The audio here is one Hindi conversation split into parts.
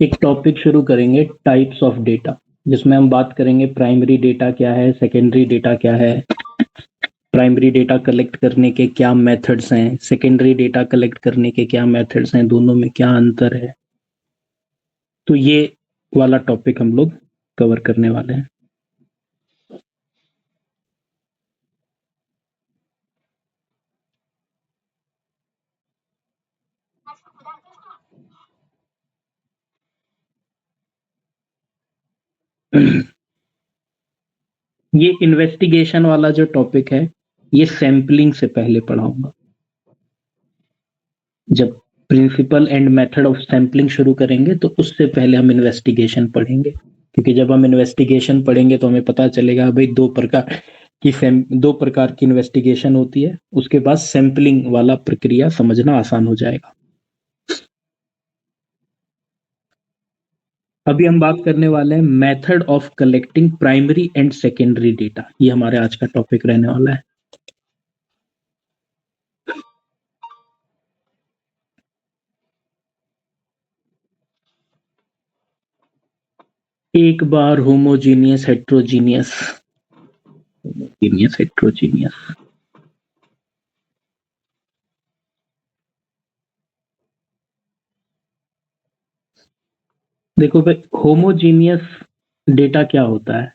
एक टॉपिक शुरू करेंगे टाइप्स ऑफ डेटा, जिसमें हम बात करेंगे प्राइमरी डेटा क्या है, सेकेंडरी डेटा क्या है, प्राइमरी डेटा कलेक्ट करने के क्या मेथड्स हैं, सेकेंडरी डेटा कलेक्ट करने के क्या मेथड्स हैं, दोनों में क्या अंतर है। तो ये वाला टॉपिक हम लोग कवर करने वाले हैं। ये इन्वेस्टिगेशन वाला जो टॉपिक है, ये सैंपलिंग से पहले पढ़ाऊंगा। जब principle and method of sampling शुरू करेंगे तो उससे पहले हम इन्वेस्टिगेशन पढ़ेंगे, क्योंकि जब हम इन्वेस्टिगेशन पढ़ेंगे तो हमें पता चलेगा भाई दो प्रकार की इन्वेस्टिगेशन होती है। उसके बाद सैंपलिंग वाला प्रक्रिया समझना आसान हो जाएगा। अभी हम बात करने वाले हैं method of collecting primary and secondary data. ये हमारे आज का टॉपिक रहने वाला है। एक बार होमोजीनियस हेट्रोजीनियस देखो भाई, होमोजीनियस डेटा क्या होता है?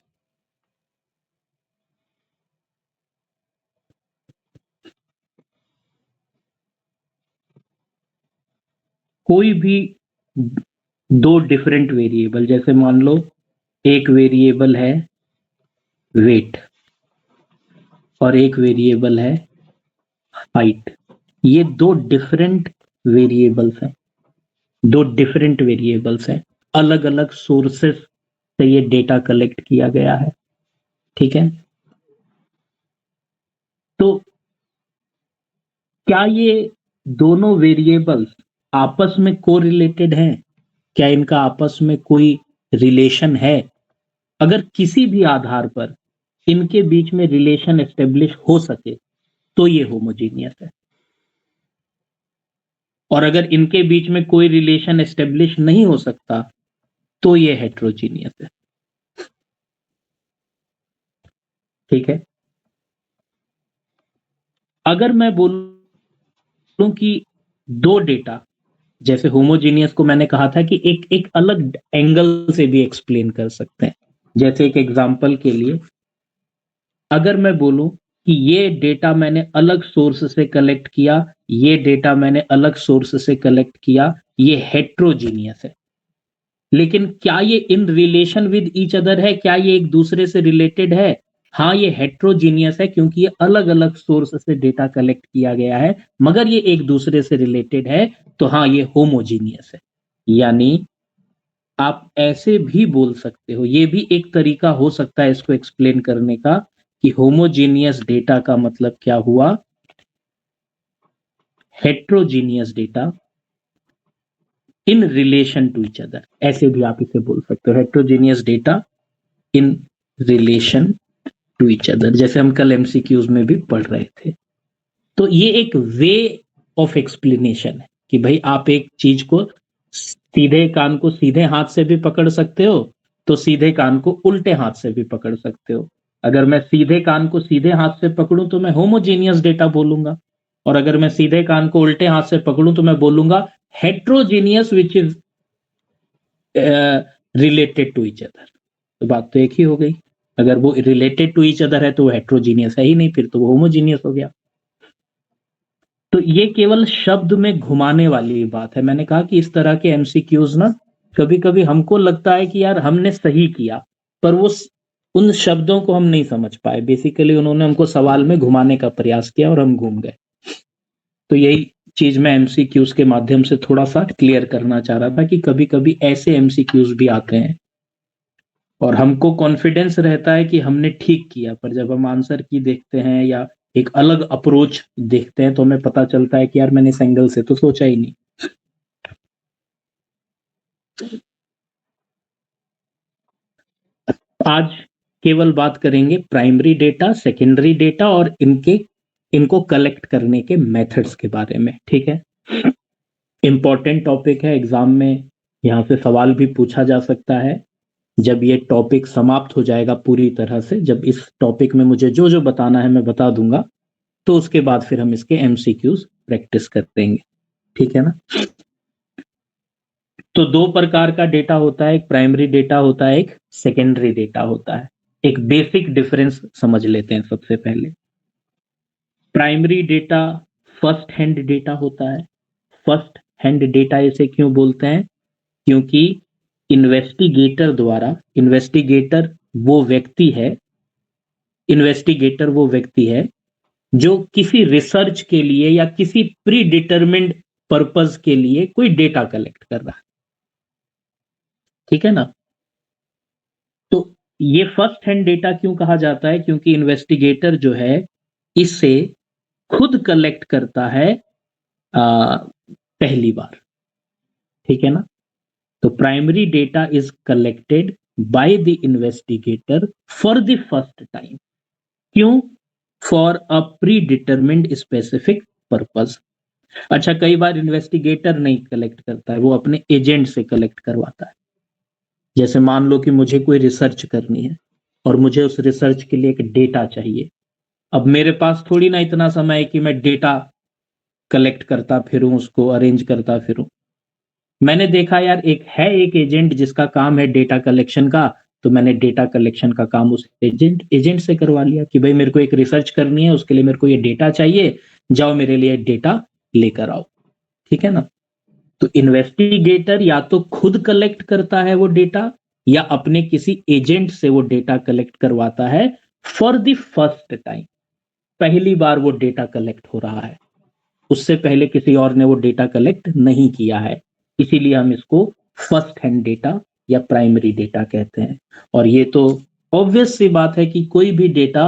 कोई भी दो डिफरेंट वेरिएबल, जैसे मान लो एक वेरिएबल है वेट और एक वेरिएबल है हाइट। ये दो डिफरेंट वेरिएबल्स हैं, अलग अलग सोर्सेस से ये डेटा कलेक्ट किया गया है। ठीक है, तो क्या ये दोनों वेरिएबल्स आपस में कोरिलेटेड हैं? क्या इनका आपस में कोई रिलेशन है? अगर किसी भी आधार पर इनके बीच में रिलेशन एस्टेब्लिश हो सके तो ये होमोजीनियस है, और अगर इनके बीच में कोई रिलेशन एस्टेब्लिश नहीं हो सकता तो ये हेट्रोजीनियस है। ठीक है, अगर मैं बोलूं कि दो डेटा, जैसे होमोजीनियस को मैंने कहा था कि एक एक अलग एंगल से भी एक्सप्लेन कर सकते हैं। जैसे एक एग्जांपल के लिए, अगर मैं बोलूं कि ये डेटा मैंने अलग सोर्स से कलेक्ट किया, ये डेटा मैंने अलग सोर्स से कलेक्ट किया, ये हेट्रोजीनियस है। लेकिन क्या ये in relation with each other है? क्या ये एक दूसरे से रिलेटेड है? हाँ, ये हेट्रोजीनियस है, क्योंकि ये अलग अलग सोर्स से डेटा कलेक्ट किया गया है, मगर ये एक दूसरे से रिलेटेड है, तो हाँ ये होमोजीनियस है। यानी आप ऐसे भी बोल सकते हो, ये भी एक तरीका हो सकता है इसको एक्सप्लेन करने का, कि होमोजीनियस डेटा का मतलब क्या हुआ, heterogeneous data in relation to each other. ऐसे भी आप इसे बोल सकते हो, heterogeneous data in relation to each other, जैसे हम कल एमसीक्यूज में भी पढ़ रहे थे। तो ये एक वे ऑफ एक्सप्लेनेशन है कि भाई आप एक चीज को, सीधे कान को सीधे हाथ से भी पकड़ सकते हो, तो सीधे कान को उल्टे हाथ से भी पकड़ सकते हो। अगर मैं सीधे कान को सीधे हाथ से पकड़ूं तो मैं होमोजीनियस डेटा बोलूंगा, और अगर मैं सीधे कान को उल्टे हाथ से पकड़ूं तो मैं बोलूंगा heterogeneous which is related to each other. तो बात तो एक ही हो गई। अगर वो रिलेटेड टू ईच अदर है तो वो हेट्रोजीनियस है ही नहीं, फिर तो वो होमोजीनियस हो गया। तो ये केवल शब्द में घुमाने वाली बात है। मैंने कहा कि इस तरह के एमसीक्यूज ना, कभी कभी हमको लगता है कि यार हमने सही किया, पर वो उन शब्दों को हम नहीं समझ पाए। बेसिकली उन्होंने हमको सवाल में घुमाने का प्रयास किया और हम घूम गए। तो यही चीज मैं एमसीक्यूज के माध्यम से थोड़ा सा क्लियर करना चाह रहा था कि कभी कभी ऐसे एमसीक्यूज भी आते हैं और हमको कॉन्फिडेंस रहता है कि हमने ठीक किया, पर जब हम आंसर की देखते हैं या एक अलग अप्रोच देखते हैं तो हमें पता चलता है कि यार मैंने इस एंगल से तो सोचा ही नहीं। आज केवल बात करेंगे प्राइमरी डेटा, सेकेंडरी डेटा और इनको कलेक्ट करने के मेथड्स के बारे में। ठीक है, इंपॉर्टेंट टॉपिक है, एग्जाम में यहाँ से सवाल भी पूछा जा सकता है। जब ये टॉपिक समाप्त हो जाएगा पूरी तरह से, जब इस टॉपिक में मुझे जो जो बताना है मैं बता दूंगा, तो उसके बाद फिर हम इसके एमसीक्यूज प्रैक्टिस कर देंगे। ठीक है ना? तो दो प्रकार का डेटा होता है, एक प्राइमरी डेटा होता है, एक सेकेंडरी डेटा होता है। एक बेसिक डिफरेंस समझ लेते हैं सबसे पहले। Primary data first hand data होता है। फर्स्ट हैंड डेटा इसे क्यों बोलते हैं? क्योंकि इन्वेस्टिगेटर द्वारा, इन्वेस्टिगेटर वो व्यक्ति है जो किसी रिसर्च के लिए या किसी प्री डिटरमिन्ड पर्पस के लिए कोई डेटा कलेक्ट कर रहा है। ठीक है ना? तो ये फर्स्ट हैंड डेटा क्यों कहा जाता है? क्योंकि इन्वेस्टिगेटर जो है इसे खुद कलेक्ट करता है पहली बार। ठीक है ना? तो primary data is collected by the investigator for the first time. क्यों? For a predetermined specific purpose. अच्छा, कई बार इन्वेस्टिगेटर नहीं कलेक्ट करता है, वो अपने एजेंट से कलेक्ट करवाता है। जैसे मान लो कि मुझे कोई रिसर्च करनी है और मुझे उस रिसर्च के लिए एक डेटा चाहिए। अब मेरे पास थोड़ी ना इतना समय है कि मैं डेटा कलेक्ट करता फिरूं, उसको अरेंज करता फिरूं। मैंने देखा यार, एक एजेंट जिसका काम है डेटा कलेक्शन का, तो मैंने डेटा कलेक्शन का काम उस एजेंट से करवा लिया कि भाई मेरे को एक रिसर्च करनी है, उसके लिए मेरे को ये डेटा चाहिए, जाओ मेरे लिए डेटा लेकर आओ। ठीक है ना? तो इन्वेस्टिगेटर या तो खुद कलेक्ट करता है वो डेटा, या अपने किसी एजेंट से वो डेटा कलेक्ट करवाता है फॉर द फर्स्ट टाइम। पहली बार वो डेटा कलेक्ट हो रहा है, उससे पहले किसी और ने वो डेटा कलेक्ट नहीं किया है। इसीलिए हम इसको फर्स्ट हैंड डेटा या प्राइमरी डेटा कहते हैं। और ये तो ऑब्वियस सी बात है कि कोई भी data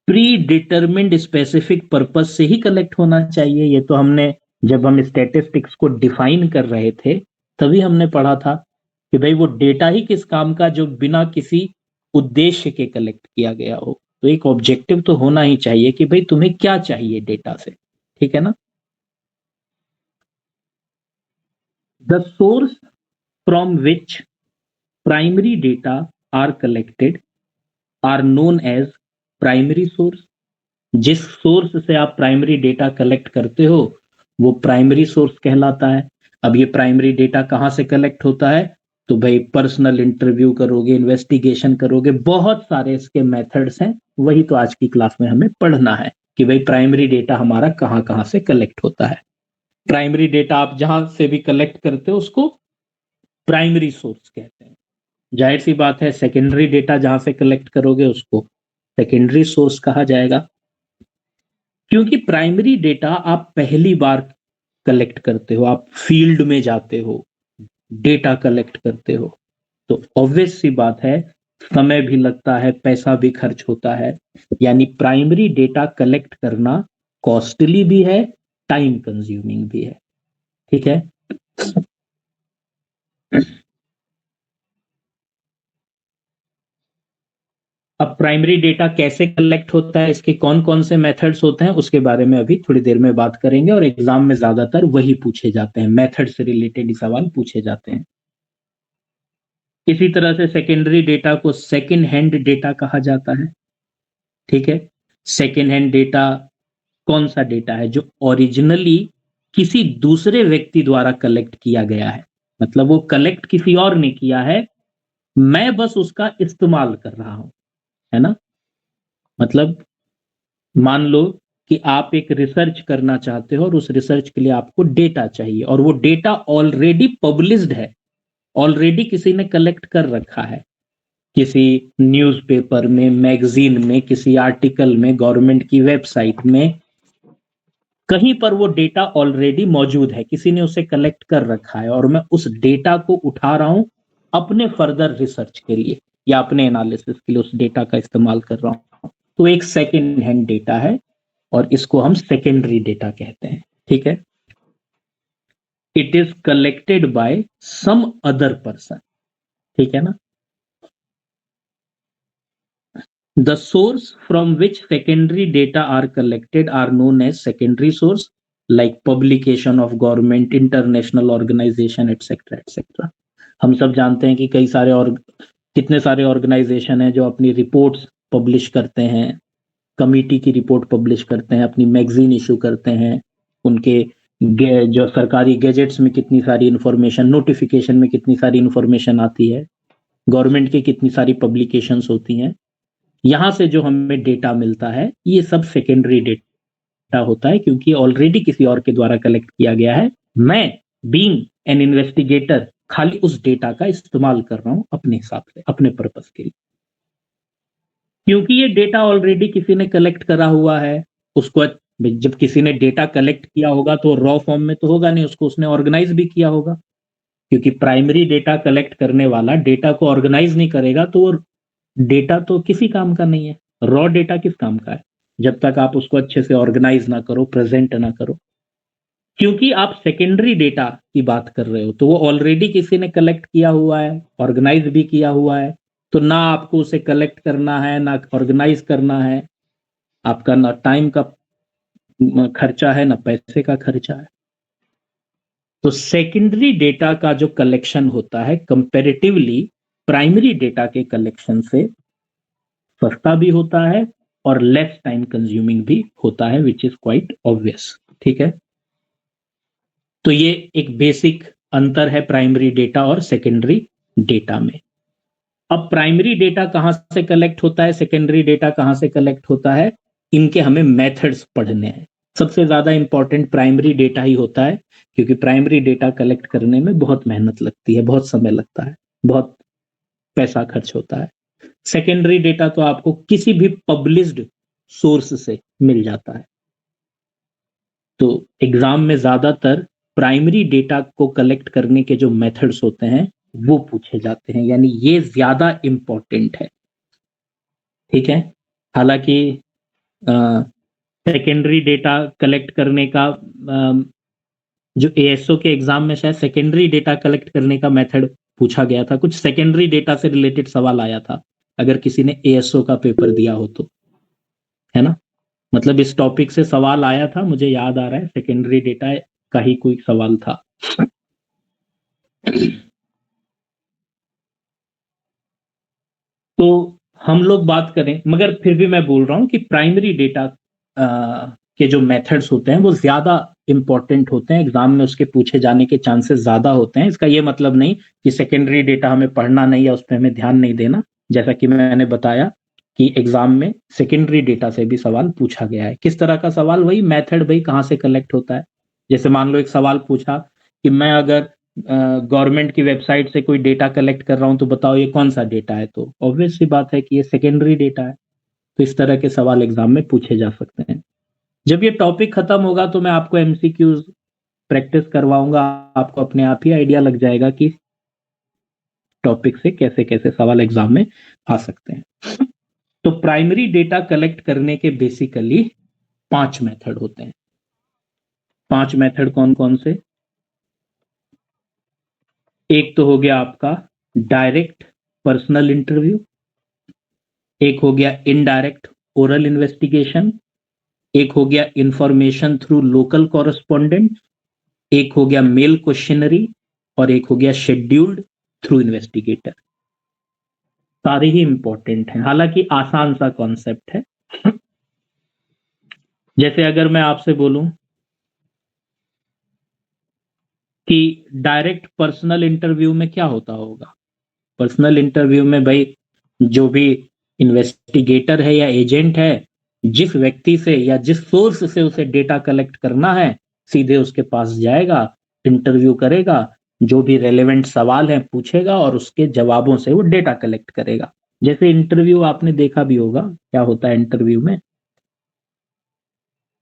pre determined specific purpose से ही कलेक्ट होना चाहिए। ये तो हमने, जब हम स्टैटिस्टिक्स को डिफाइन कर रहे थे, तभी हमने पढ़ा था कि भाई वो डेटा ही किस काम का जो बिना किसी उद्देश्य के कलेक्ट किया गया हो। तो एक ऑब्जेक्टिव तो होना ही चाहिए कि भाई तुम्हें क्या चाहिए डेटा से। ठीक है ना? The source from which primary data are collected are known as primary source. जिस सोर्स से आप प्राइमरी डेटा कलेक्ट करते हो वो प्राइमरी सोर्स कहलाता है। अब ये प्राइमरी डेटा कहाँ से कलेक्ट होता है? तो भाई पर्सनल इंटरव्यू करोगे, इन्वेस्टिगेशन करोगे, बहुत सारे इसके मेथड्स हैं। वही तो आज की क्लास में हमें पढ़ना है कि भाई प्राइमरी डेटा हमारा कहाँ कहाँ से कलेक्ट होता है। प्राइमरी डेटा आप जहां से भी कलेक्ट करते हो उसको प्राइमरी सोर्स कहते हैं। जाहिर सी बात है, सेकेंडरी डेटा जहां से कलेक्ट करोगे उसको सेकेंडरी सोर्स कहा जाएगा। क्योंकि प्राइमरी डेटा आप पहली बार कलेक्ट करते हो, आप फील्ड में जाते हो, डेटा कलेक्ट करते हो, तो ऑब्वियस सी बात है समय भी लगता है, पैसा भी खर्च होता है। यानी प्राइमरी डेटा कलेक्ट करना कॉस्टली भी है, टाइम कंज्यूमिंग भी है। ठीक है? अब प्राइमरी डेटा कैसे कलेक्ट होता है, इसके कौन कौन से मेथड्स होते हैं, उसके बारे में अभी थोड़ी देर में बात करेंगे। और एग्जाम में ज्यादातर वही पूछे जाते हैं, मेथड से रिलेटेड ही सवाल पूछे जाते हैं। इसी तरह से सेकेंडरी डेटा को सेकेंड हैंड डेटा कहा जाता है। ठीक है? सेकेंड हैंड डेटा कौन सा डेटा है? जो ओरिजिनली किसी दूसरे व्यक्ति द्वारा कलेक्ट किया गया है। मतलब वो कलेक्ट किसी और ने किया है, मैं बस उसका इस्तेमाल कर रहा हूं। है ना? मतलब मान लो कि आप एक रिसर्च करना चाहते हो और उस रिसर्च के लिए आपको डेटा चाहिए, और वो डेटा ऑलरेडी पब्लिश्ड है, ऑलरेडी किसी ने कलेक्ट कर रखा है, किसी न्यूज़पेपर में, मैगजीन में, किसी आर्टिकल में, गवर्नमेंट की वेबसाइट में, कहीं पर वो डेटा ऑलरेडी मौजूद है, किसी ने उसे कलेक्ट कर रखा है, और मैं उस डेटा को उठा रहा हूं अपने फर्दर रिसर्च के लिए या अपने एनालिसिस के लिए उस डेटा का इस्तेमाल कर रहा हूं। तो एक सेकेंड हैंड डेटा है और इसको हम सेकेंडरी डेटा कहते हैं। ठीक है? It is collected by some other person. ठीक है ना? The source from which secondary data are collected are known as secondary source. like publication of government, international organization, etc etc। हम सब जानते हैं कि कई सारे और कितने सारे ऑर्गेनाइजेशन हैं जो अपनी रिपोर्ट्स पब्लिश करते हैं, कमिटी की रिपोर्ट पब्लिश करते हैं, अपनी मैगजीन इशू करते हैं, उनके जो सरकारी गैजेट्स में कितनी सारी इंफॉर्मेशन, नोटिफिकेशन में कितनी सारी इंफॉर्मेशन आती है, गवर्नमेंट की कितनी सारी पब्लिकेशंस होती हैं। यहाँ से जो हमें डेटा मिलता है ये सब सेकेंडरी डेटा होता है, क्योंकि ऑलरेडी किसी और के द्वारा कलेक्ट किया गया है। मैं बीइंग एन इन्वेस्टिगेटर खाली उस डेटा का इस्तेमाल कर रहा हूं अपने हिसाब से, अपने पर्पस के लिए, क्योंकि ये डेटा ऑलरेडी किसी ने कलेक्ट करा हुआ है। उसको जब किसी ने डेटा कलेक्ट किया होगा तो रॉ फॉर्म में तो होगा नहीं, उसको उसने ऑर्गेनाइज भी किया होगा, क्योंकि प्राइमरी डेटा कलेक्ट करने वाला डेटा को ऑर्गेनाइज नहीं करेगा तो डेटा तो किसी काम का नहीं है। रॉ डेटा किस काम का है जब तक आप उसको अच्छे से ऑर्गेनाइज ना करो, प्रेजेंट ना करो। क्योंकि आप सेकेंडरी डेटा की बात कर रहे हो तो वो ऑलरेडी किसी ने कलेक्ट किया हुआ है, ऑर्गेनाइज भी किया हुआ है, तो ना आपको उसे कलेक्ट करना है ना ऑर्गेनाइज करना है, आपका ना टाइम का खर्चा है ना पैसे का खर्चा है। तो सेकेंडरी डेटा का जो कलेक्शन होता है कंपैरेटिवली प्राइमरी डेटा के कलेक्शन से सस्ता भी होता है और लेस टाइम कंज्यूमिंग भी होता है, विच इज क्वाइट ऑब्वियस। ठीक है, तो ये एक बेसिक अंतर है प्राइमरी डेटा और सेकेंडरी डेटा में। अब प्राइमरी डेटा कहां से कलेक्ट होता है, सेकेंडरी डेटा कहां से कलेक्ट होता है, इनके हमें मेथड्स पढ़ने हैं। सबसे ज्यादा इंपॉर्टेंट प्राइमरी डेटा ही होता है, क्योंकि प्राइमरी डेटा कलेक्ट करने में बहुत मेहनत लगती है, बहुत समय लगता है, बहुत पैसा खर्च होता है। सेकेंडरी डेटा तो आपको किसी भी पब्लिश्ड सोर्स से मिल जाता है। तो एग्जाम में ज्यादातर प्राइमरी डेटा को कलेक्ट करने के जो मेथड्स होते हैं वो पूछे जाते हैं, यानी ये ज्यादा इंपॉर्टेंट है। ठीक है, हालांकि सेकेंडरी डेटा कलेक्ट करने का जो एएसओ के एग्जाम में शायद सेकेंडरी डेटा कलेक्ट करने का मेथड पूछा गया था, कुछ सेकेंडरी डेटा से रिलेटेड सवाल आया था, अगर किसी ने एएसओ का पेपर दिया हो तो, है ना। मतलब इस टॉपिक से सवाल आया था, मुझे याद आ रहा है, सेकेंडरी डेटा का ही कोई सवाल था। तो हम लोग बात करें, मगर फिर भी मैं बोल रहा हूं कि प्राइमरी डेटा के जो मेथड्स होते हैं वो ज्यादा इंपॉर्टेंट होते हैं, एग्जाम में उसके पूछे जाने के चांसेस ज्यादा होते हैं। इसका ये मतलब नहीं कि सेकेंडरी डेटा हमें पढ़ना नहीं या उस पर हमें ध्यान नहीं देना, जैसा कि मैंने बताया कि एग्जाम में सेकेंडरी डेटा से भी सवाल पूछा गया है। किस तरह का सवाल, वही मेथड, भाई कहाँ से कलेक्ट होता है। जैसे मान लो एक सवाल पूछा कि मैं अगर गवर्नमेंट की वेबसाइट से कोई डेटा कलेक्ट कर रहा हूं तो बताओ ये कौन सा डेटा है, तो ऑब्वियस सी बात है कि ये सेकेंडरी डेटा है। तो इस तरह के सवाल एग्जाम में पूछे जा सकते हैं। जब ये टॉपिक खत्म होगा तो मैं आपको एमसीक्यूज प्रैक्टिस करवाऊंगा, आपको अपने आप ही आइडिया लग जाएगा कि टॉपिक से कैसे कैसे सवाल एग्जाम में आ सकते हैं। तो प्राइमरी डेटा कलेक्ट करने के बेसिकली 5 मेथड होते हैं। 5 मेथड कौन कौन से, एक तो हो गया आपका डायरेक्ट पर्सनल इंटरव्यू, एक हो गया इनडायरेक्ट ओरल इन्वेस्टिगेशन, एक हो गया इंफॉर्मेशन थ्रू लोकल कॉरेस्पॉन्डेंट, एक हो गया मेल क्वेश्चनरी और एक हो गया शेड्यूल्ड थ्रू इन्वेस्टिगेटर। सारे ही इंपॉर्टेंट हैं, हालांकि आसान सा कॉन्सेप्ट है। जैसे अगर मैं आपसे बोलूं कि डायरेक्ट पर्सनल इंटरव्यू में क्या होता होगा, पर्सनल इंटरव्यू में भाई जो भी इन्वेस्टिगेटर है या एजेंट है, जिस व्यक्ति से या जिस सोर्स से उसे डेटा कलेक्ट करना है सीधे उसके पास जाएगा, इंटरव्यू करेगा, जो भी रेलेवेंट सवाल है पूछेगा और उसके जवाबों से वो डेटा कलेक्ट करेगा। जैसे इंटरव्यू आपने देखा भी होगा क्या होता है इंटरव्यू में,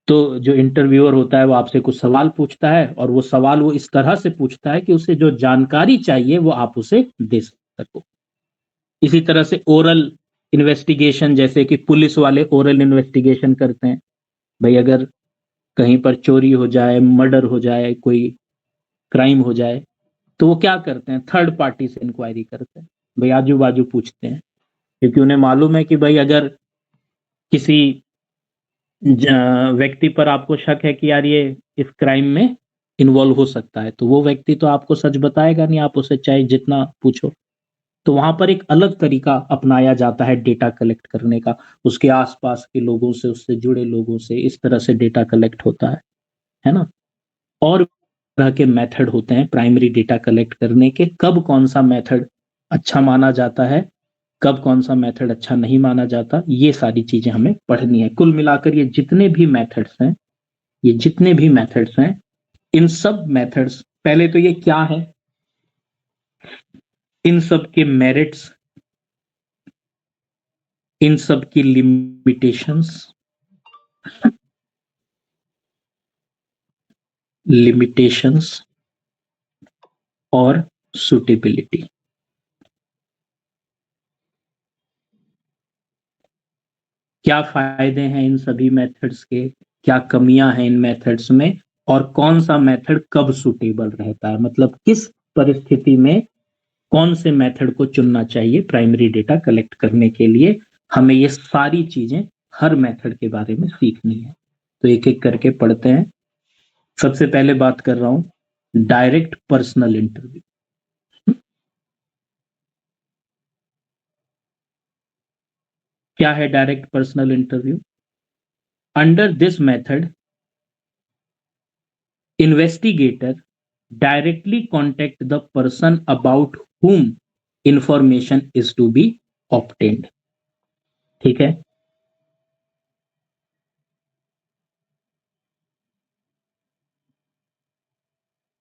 तो जो इंटरव्यूअर होता है वो आपसे कुछ सवाल पूछता है और वो सवाल वो इस तरह से पूछता है कि उसे जो जानकारी चाहिए वो आप उसे दे सको। इसी तरह से ओरल इन्वेस्टिगेशन, जैसे कि पुलिस वाले ओरल इन्वेस्टिगेशन करते हैं, भाई अगर कहीं पर चोरी हो जाए, मर्डर हो जाए, कोई क्राइम हो जाए, तो वो क्या करते हैं, थर्ड पार्टी से इंक्वायरी करते हैं, भाई आजू बाजू पूछते हैं, क्योंकि उन्हें मालूम है कि भाई अगर किसी व्यक्ति पर आपको शक है कि यार ये इस क्राइम में इन्वॉल्व हो सकता है, तो वो व्यक्ति तो आपको सच बताएगा नहीं, आप उससे चाहे जितना पूछो। तो वहां पर एक अलग तरीका अपनाया जाता है डेटा कलेक्ट करने का, उसके आसपास के लोगों से, उससे जुड़े लोगों से, इस तरह से डेटा कलेक्ट होता है ना। और तरह के मेथड होते हैं प्राइमरी डेटा कलेक्ट करने के, कब कौन सा मेथड अच्छा माना जाता है, कब कौन सा मेथड अच्छा नहीं माना जाता, ये सारी चीजें हमें पढ़नी है। कुल मिलाकर ये जितने भी मेथड्स हैं, ये जितने भी मेथड्स हैं, इन सब मेथड्स, पहले तो ये क्या है, इन सब के मेरिट्स, इन सब की लिमिटेशंस, लिमिटेशंस और सुटेबिलिटी। क्या फायदे हैं इन सभी मेथड्स के, क्या कमियां हैं इन मेथड्स में, और कौन सा मेथड कब सुटेबल रहता है, मतलब किस परिस्थिति में कौन से मेथड को चुनना चाहिए प्राइमरी डेटा कलेक्ट करने के लिए, हमें ये सारी चीजें हर मेथड के बारे में सीखनी है। तो एक एक करके पढ़ते हैं। सबसे पहले बात कर रहा हूं डायरेक्ट पर्सनल इंटरव्यू। क्या है direct personal interview? Under this method investigator directly contact the person about whom information is to be obtained। ठीक है,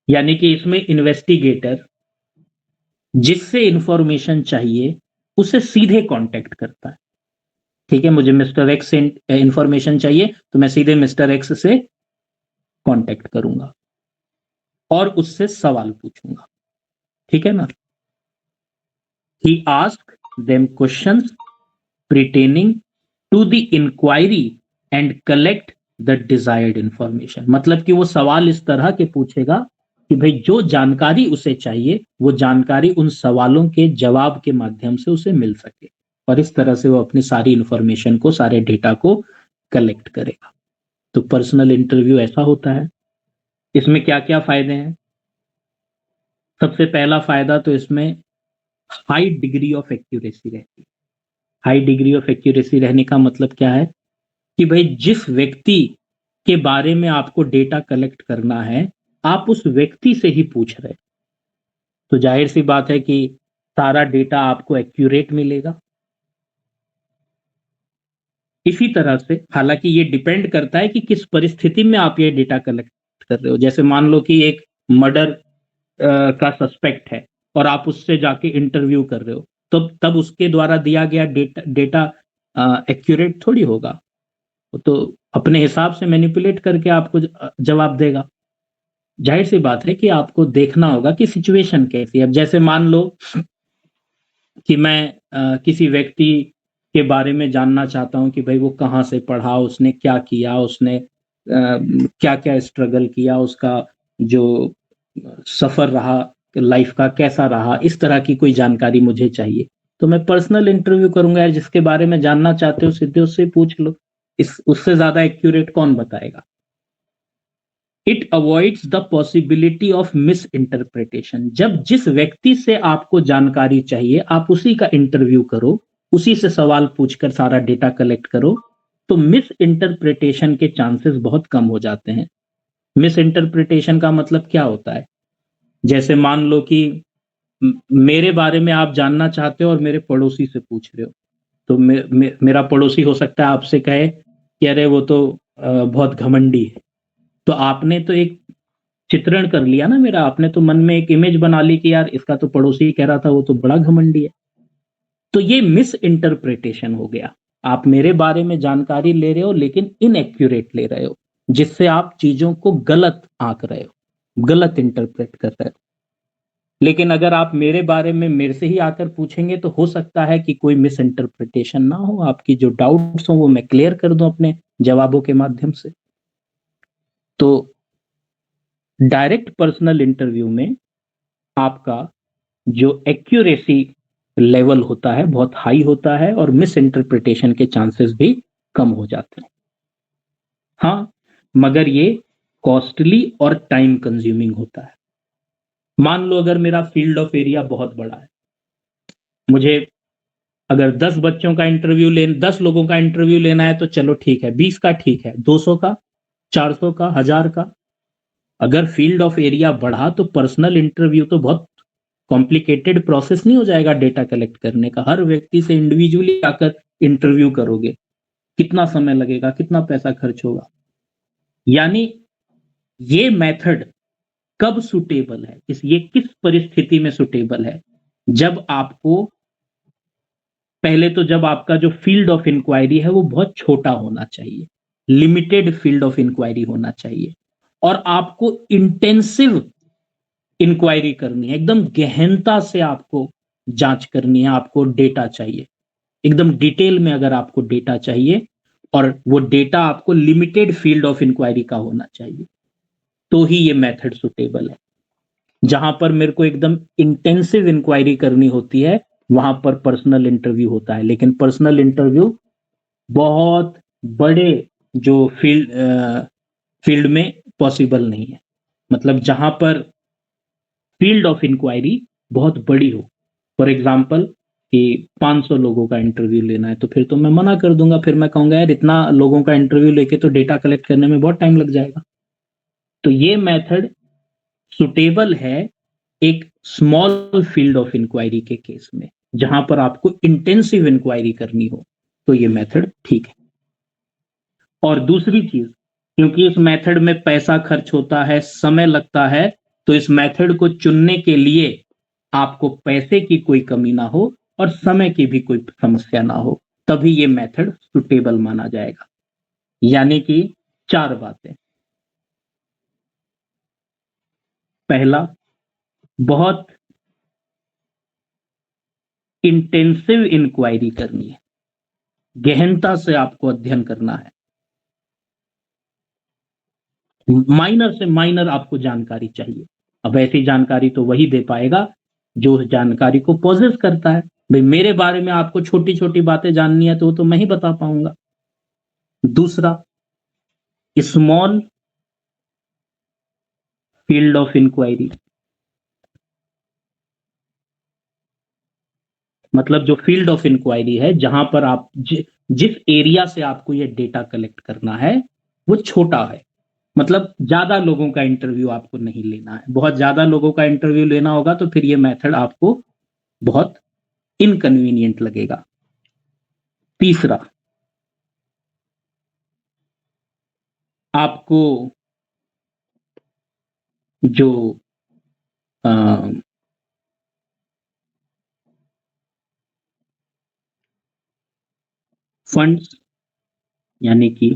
यानी कि इसमें इन्वेस्टिगेटर जिससे इंफॉर्मेशन चाहिए उसे सीधे कांटेक्ट करता है। ठीक है, मुझे मिस्टर एक्स से इंफॉर्मेशन चाहिए तो मैं सीधे मिस्टर एक्स से कांटेक्ट करूंगा और उससे सवाल पूछूंगा। ठीक है ना। He ask them questions pertaining to the inquiry and collect the desired information। मतलब कि वो सवाल इस तरह के पूछेगा कि भाई जो जानकारी उसे चाहिए वो जानकारी उन सवालों के जवाब के माध्यम से उसे मिल सके, और इस तरह से वो अपनी सारी इंफॉर्मेशन को, सारे डेटा को कलेक्ट करेगा। तो पर्सनल इंटरव्यू ऐसा होता है। इसमें क्या क्या फायदे हैं? सबसे पहला फायदा तो इसमें हाई डिग्री ऑफ एक्यूरेसी रहती है। हाई डिग्री ऑफ एक्यूरेसी रहने का मतलब क्या है कि भाई जिस व्यक्ति के बारे में आपको डेटा कलेक्ट करना है, आप उस व्यक्ति से ही पूछ रहे हैं, तो जाहिर सी बात है कि सारा डेटा आपको एक्यूरेट मिलेगा। इसी तरह से, हालांकि ये डिपेंड करता है कि किस परिस्थिति में आप ये डेटा कलेक्ट कर रहे हो। जैसे मान लो कि एक मर्डर का सस्पेक्ट है और आप उससे जाके इंटरव्यू कर रहे हो, तो तब उसके द्वारा दिया गया डेटा एक्यूरेट थोड़ी होगा, तो अपने हिसाब से मैनिपुलेट करके आपको जवाब देगा। जाहिर सी बात है कि आपको देखना होगा कि सिचुएशन कैसी है। अब जैसे मान लो कि मैं किसी व्यक्ति के बारे में जानना चाहता हूं कि भाई वो कहाँ से पढ़ा, उसने क्या किया, उसने क्या क्या स्ट्रगल किया, उसका जो सफर रहा लाइफ का कैसा रहा, इस तरह की कोई जानकारी मुझे चाहिए, तो मैं पर्सनल इंटरव्यू करूंगा यार। जिसके बारे में जानना चाहते हो सीधे उससे पूछ लो, इस उससे ज्यादा एक्यूरेट कौन बताएगा। It avoids the possibility of miss interpretation. जब जिस व्यक्ति से आपको जानकारी चाहिए आप उसी का इंटरव्यू करो, उसी से सवाल पूछकर सारा डेटा कलेक्ट करो, तो मिस इंटरप्रिटेशन के चांसेस बहुत कम हो जाते हैं। मिस इंटरप्रिटेशन का मतलब क्या होता है? जैसे मान लो कि मेरे बारे में आप जानना चाहते हो और मेरे पड़ोसी से पूछ रहे हो, तो मेरा पड़ोसी हो सकता है आपसे कहे कि अरे वो तो बहुत घमंडी है। तो आपने तो एक चित्रण कर लिया ना मेरा, आपने तो मन में एक इमेज बना ली कि यार इसका तो पड़ोसी कह रहा था वो तो बड़ा घमंडी है। तो ये मिस इंटरप्रिटेशन हो गया। आप मेरे बारे में जानकारी ले रहे हो लेकिन इनएक्यूरेट ले रहे हो, जिससे आप चीजों को गलत आंक रहे हो, गलत इंटरप्रेट कर रहे हो। लेकिन अगर आप मेरे बारे में मेरे से ही आकर पूछेंगे तो हो सकता है कि कोई मिस इंटरप्रिटेशन ना हो, आपकी जो डाउट्स हो वो मैं क्लियर कर दूं अपने जवाबों के माध्यम से। तो डायरेक्ट पर्सनल इंटरव्यू में आपका जो एक्यूरेसी लेवल होता है बहुत हाई होता है और मिस इंटरप्रिटेशन के चांसेस भी कम हो जाते हैं। हाँ, मगर ये कॉस्टली और टाइम कंज्यूमिंग होता है। मान लो अगर मेरा फील्ड ऑफ एरिया बहुत बड़ा है, मुझे अगर 10 बच्चों का इंटरव्यू 10 लोगों का इंटरव्यू लेना है तो चलो ठीक है, 20 का ठीक है, 200 का, 400 का, 1000 का। अगर फील्ड ऑफ एरिया बढ़ा तो पर्सनल इंटरव्यू तो बहुत कॉम्प्लिकेटेड प्रोसेस नहीं हो जाएगा डेटा कलेक्ट करने का? हर व्यक्ति से इंडिविजुअली आकर इंटरव्यू करोगे, कितना समय लगेगा, कितना पैसा खर्च होगा? यानी ये मेथड कब सुटेबल है, ये किस परिस्थिति में सुटेबल है? जब आपको पहले तो जब आपका जो फील्ड ऑफ इंक्वायरी है वो बहुत छोटा होना चाहिए, लिमिटेड फील्ड ऑफ इंक्वायरी होना चाहिए, और आपको इंटेंसिव इंक्वायरी करनी है, एकदम गहनता से आपको जांच करनी है, आपको डेटा चाहिए एकदम डिटेल में। अगर आपको डेटा चाहिए और वो डेटा आपको लिमिटेड फील्ड ऑफ इंक्वायरी का होना चाहिए, तो ही ये मेथड सुटेबल है। जहां पर मेरे को एकदम इंटेंसिव इंक्वायरी करनी होती है वहां पर पर्सनल इंटरव्यू होता है, लेकिन पर्सनल इंटरव्यू बहुत बड़े जो फील्ड में पॉसिबल नहीं है। मतलब जहां पर फील्ड ऑफ इंक्वायरी बहुत बड़ी हो, फॉर एग्जाम्पल कि 500 लोगों का इंटरव्यू लेना है, तो फिर तो मैं मना कर दूंगा, फिर मैं कहूंगा यार इतना लोगों का इंटरव्यू लेके तो डेटा कलेक्ट करने में बहुत टाइम लग जाएगा। तो ये मेथड सुटेबल है एक स्मॉल फील्ड ऑफ इंक्वायरी के केस में, जहां पर आपको इंटेंसिव इंक्वायरी करनी हो, तो ये मेथड ठीक है। और दूसरी चीज, क्योंकि इस मेथड में पैसा खर्च होता है, समय लगता है, तो इस मेथड को चुनने के लिए आपको पैसे की कोई कमी ना हो और समय की भी कोई समस्या ना हो, तभी ये मेथड सुटेबल माना जाएगा। यानी कि 4 बातें। पहला, बहुत इंटेंसिव इंक्वायरी करनी है, गहनता से आपको अध्ययन करना है। माइनर से माइनर आपको जानकारी चाहिए। अब ऐसी जानकारी तो वही दे पाएगा जो उस जानकारी को पोजेस करता है। भाई मेरे बारे में आपको छोटी छोटी बातें जाननी है तो मैं ही बता पाऊंगा। दूसरा, स्मॉल फील्ड ऑफ इंक्वायरी, मतलब जो फील्ड ऑफ इंक्वायरी है जहां पर आप जिस एरिया से आपको ये डेटा कलेक्ट करना है वो छोटा है। मतलब ज्यादा लोगों का इंटरव्यू आपको नहीं लेना है। बहुत ज्यादा लोगों का इंटरव्यू लेना होगा तो फिर ये मेथड आपको बहुत इनकन्वीनियंट लगेगा। तीसरा, आपको जो फंड्स यानी कि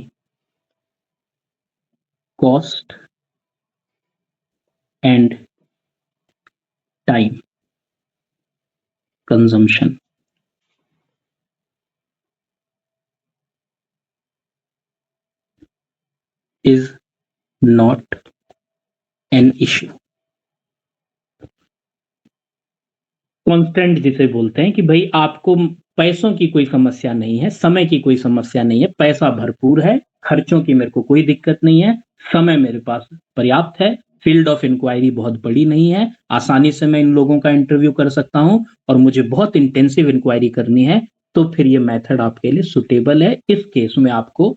cost and time consumption is not an issue. Constant जिसे बोलते हैं कि भाई आपको पैसों की कोई समस्या नहीं है, समय की कोई समस्या नहीं है, पैसा भरपूर है, खर्चों की मेरे को कोई दिक्कत नहीं है, समय मेरे पास पर्याप्त है, फील्ड ऑफ इंक्वायरी बहुत बड़ी नहीं है, आसानी से मैं इन लोगों का इंटरव्यू कर सकता हूं और मुझे बहुत इंटेंसिव इंक्वायरी करनी है, तो फिर ये मेथड आपके लिए सुटेबल है। इस केस में आपको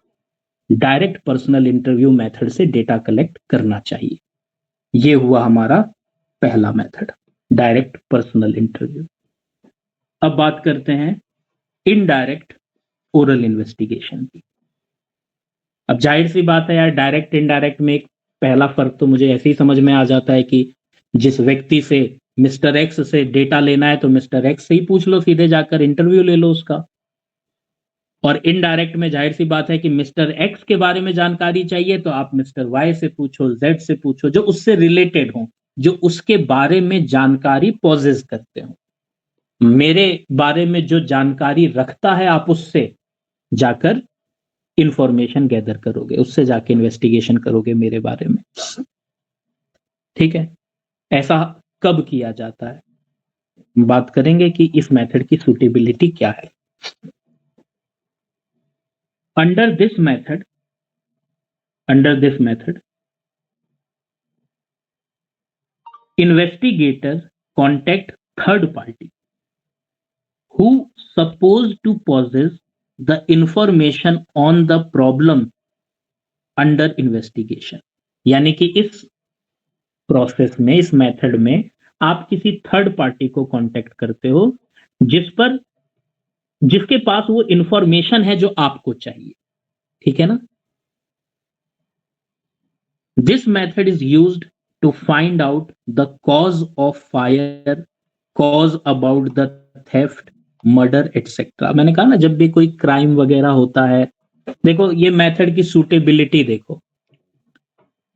डायरेक्ट पर्सनल इंटरव्यू मेथड से डेटा कलेक्ट करना चाहिए। ये हुआ हमारा पहला मेथड, डायरेक्ट पर्सनल इंटरव्यू। अब बात करते हैं इनडायरेक्ट ओरल इन्वेस्टिगेशन की। अब जाहिर सी बात है यार, डायरेक्ट इनडायरेक्ट में एक पहला फर्क तो मुझे ऐसे ही समझ में आ जाता है कि जिस व्यक्ति से मिस्टर एक्स से डेटा लेना है तो मिस्टर एक्स से ही पूछ लो, सीधे जाकर इंटरव्यू ले लो उसका। और इनडायरेक्ट में जाहिर सी बात है कि मिस्टर एक्स के बारे में जानकारी चाहिए तो आप मिस्टर वाई से पूछो, जेड से पूछो, जो उससे रिलेटेड हो, जो उसके बारे में जानकारी पॉजेस करते हो। मेरे बारे में जो जानकारी रखता है आप उससे जाकर इंफॉर्मेशन गैदर करोगे, उससे जाके इन्वेस्टिगेशन करोगे मेरे बारे में। ठीक है, ऐसा कब किया जाता है, बात करेंगे कि इस मेथड की सूटेबिलिटी क्या है। Under this method Investigators contact third party who supposed to possess the information on the problem under investigation. यानी कि इस प्रोसेस में, इस मेथड में आप किसी थर्ड पार्टी को कांटेक्ट करते हो जिसके पास वो इंफॉर्मेशन है जो आपको चाहिए, ठीक है ना? This method is used to find out the cause of fire, cause about the theft, murder etcetera. मैंने कहा ना, जब भी कोई क्राइम वगैरह होता है, देखो ये मेथड की सूटेबिलिटी देखो।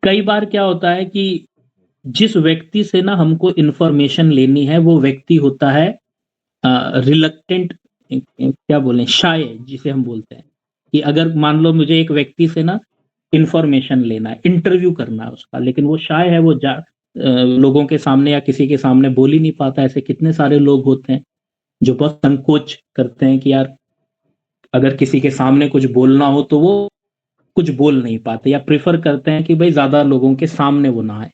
कई बार क्या होता है कि जिस व्यक्ति से ना हमको इंफॉर्मेशन लेनी है वो व्यक्ति होता है रिलक्टेंट, क्या बोलें, शाय जिसे हम बोलते हैं कि अगर मान लो मुझे एक व्यक्ति से ना इंफॉर्मेशन लेना है, इंटरव्यू करना है उसका, लेकिन वो शाय है, वो लोगों के सामने या किसी के सामने बोल ही नहीं पाता। ऐसे कितने सारे लोग होते हैं जो बहुत संकोच करते हैं कि यार अगर किसी के सामने कुछ बोलना हो तो वो कुछ बोल नहीं पाते, या प्रेफर करते हैं कि भाई ज्यादा लोगों के सामने वो ना आए।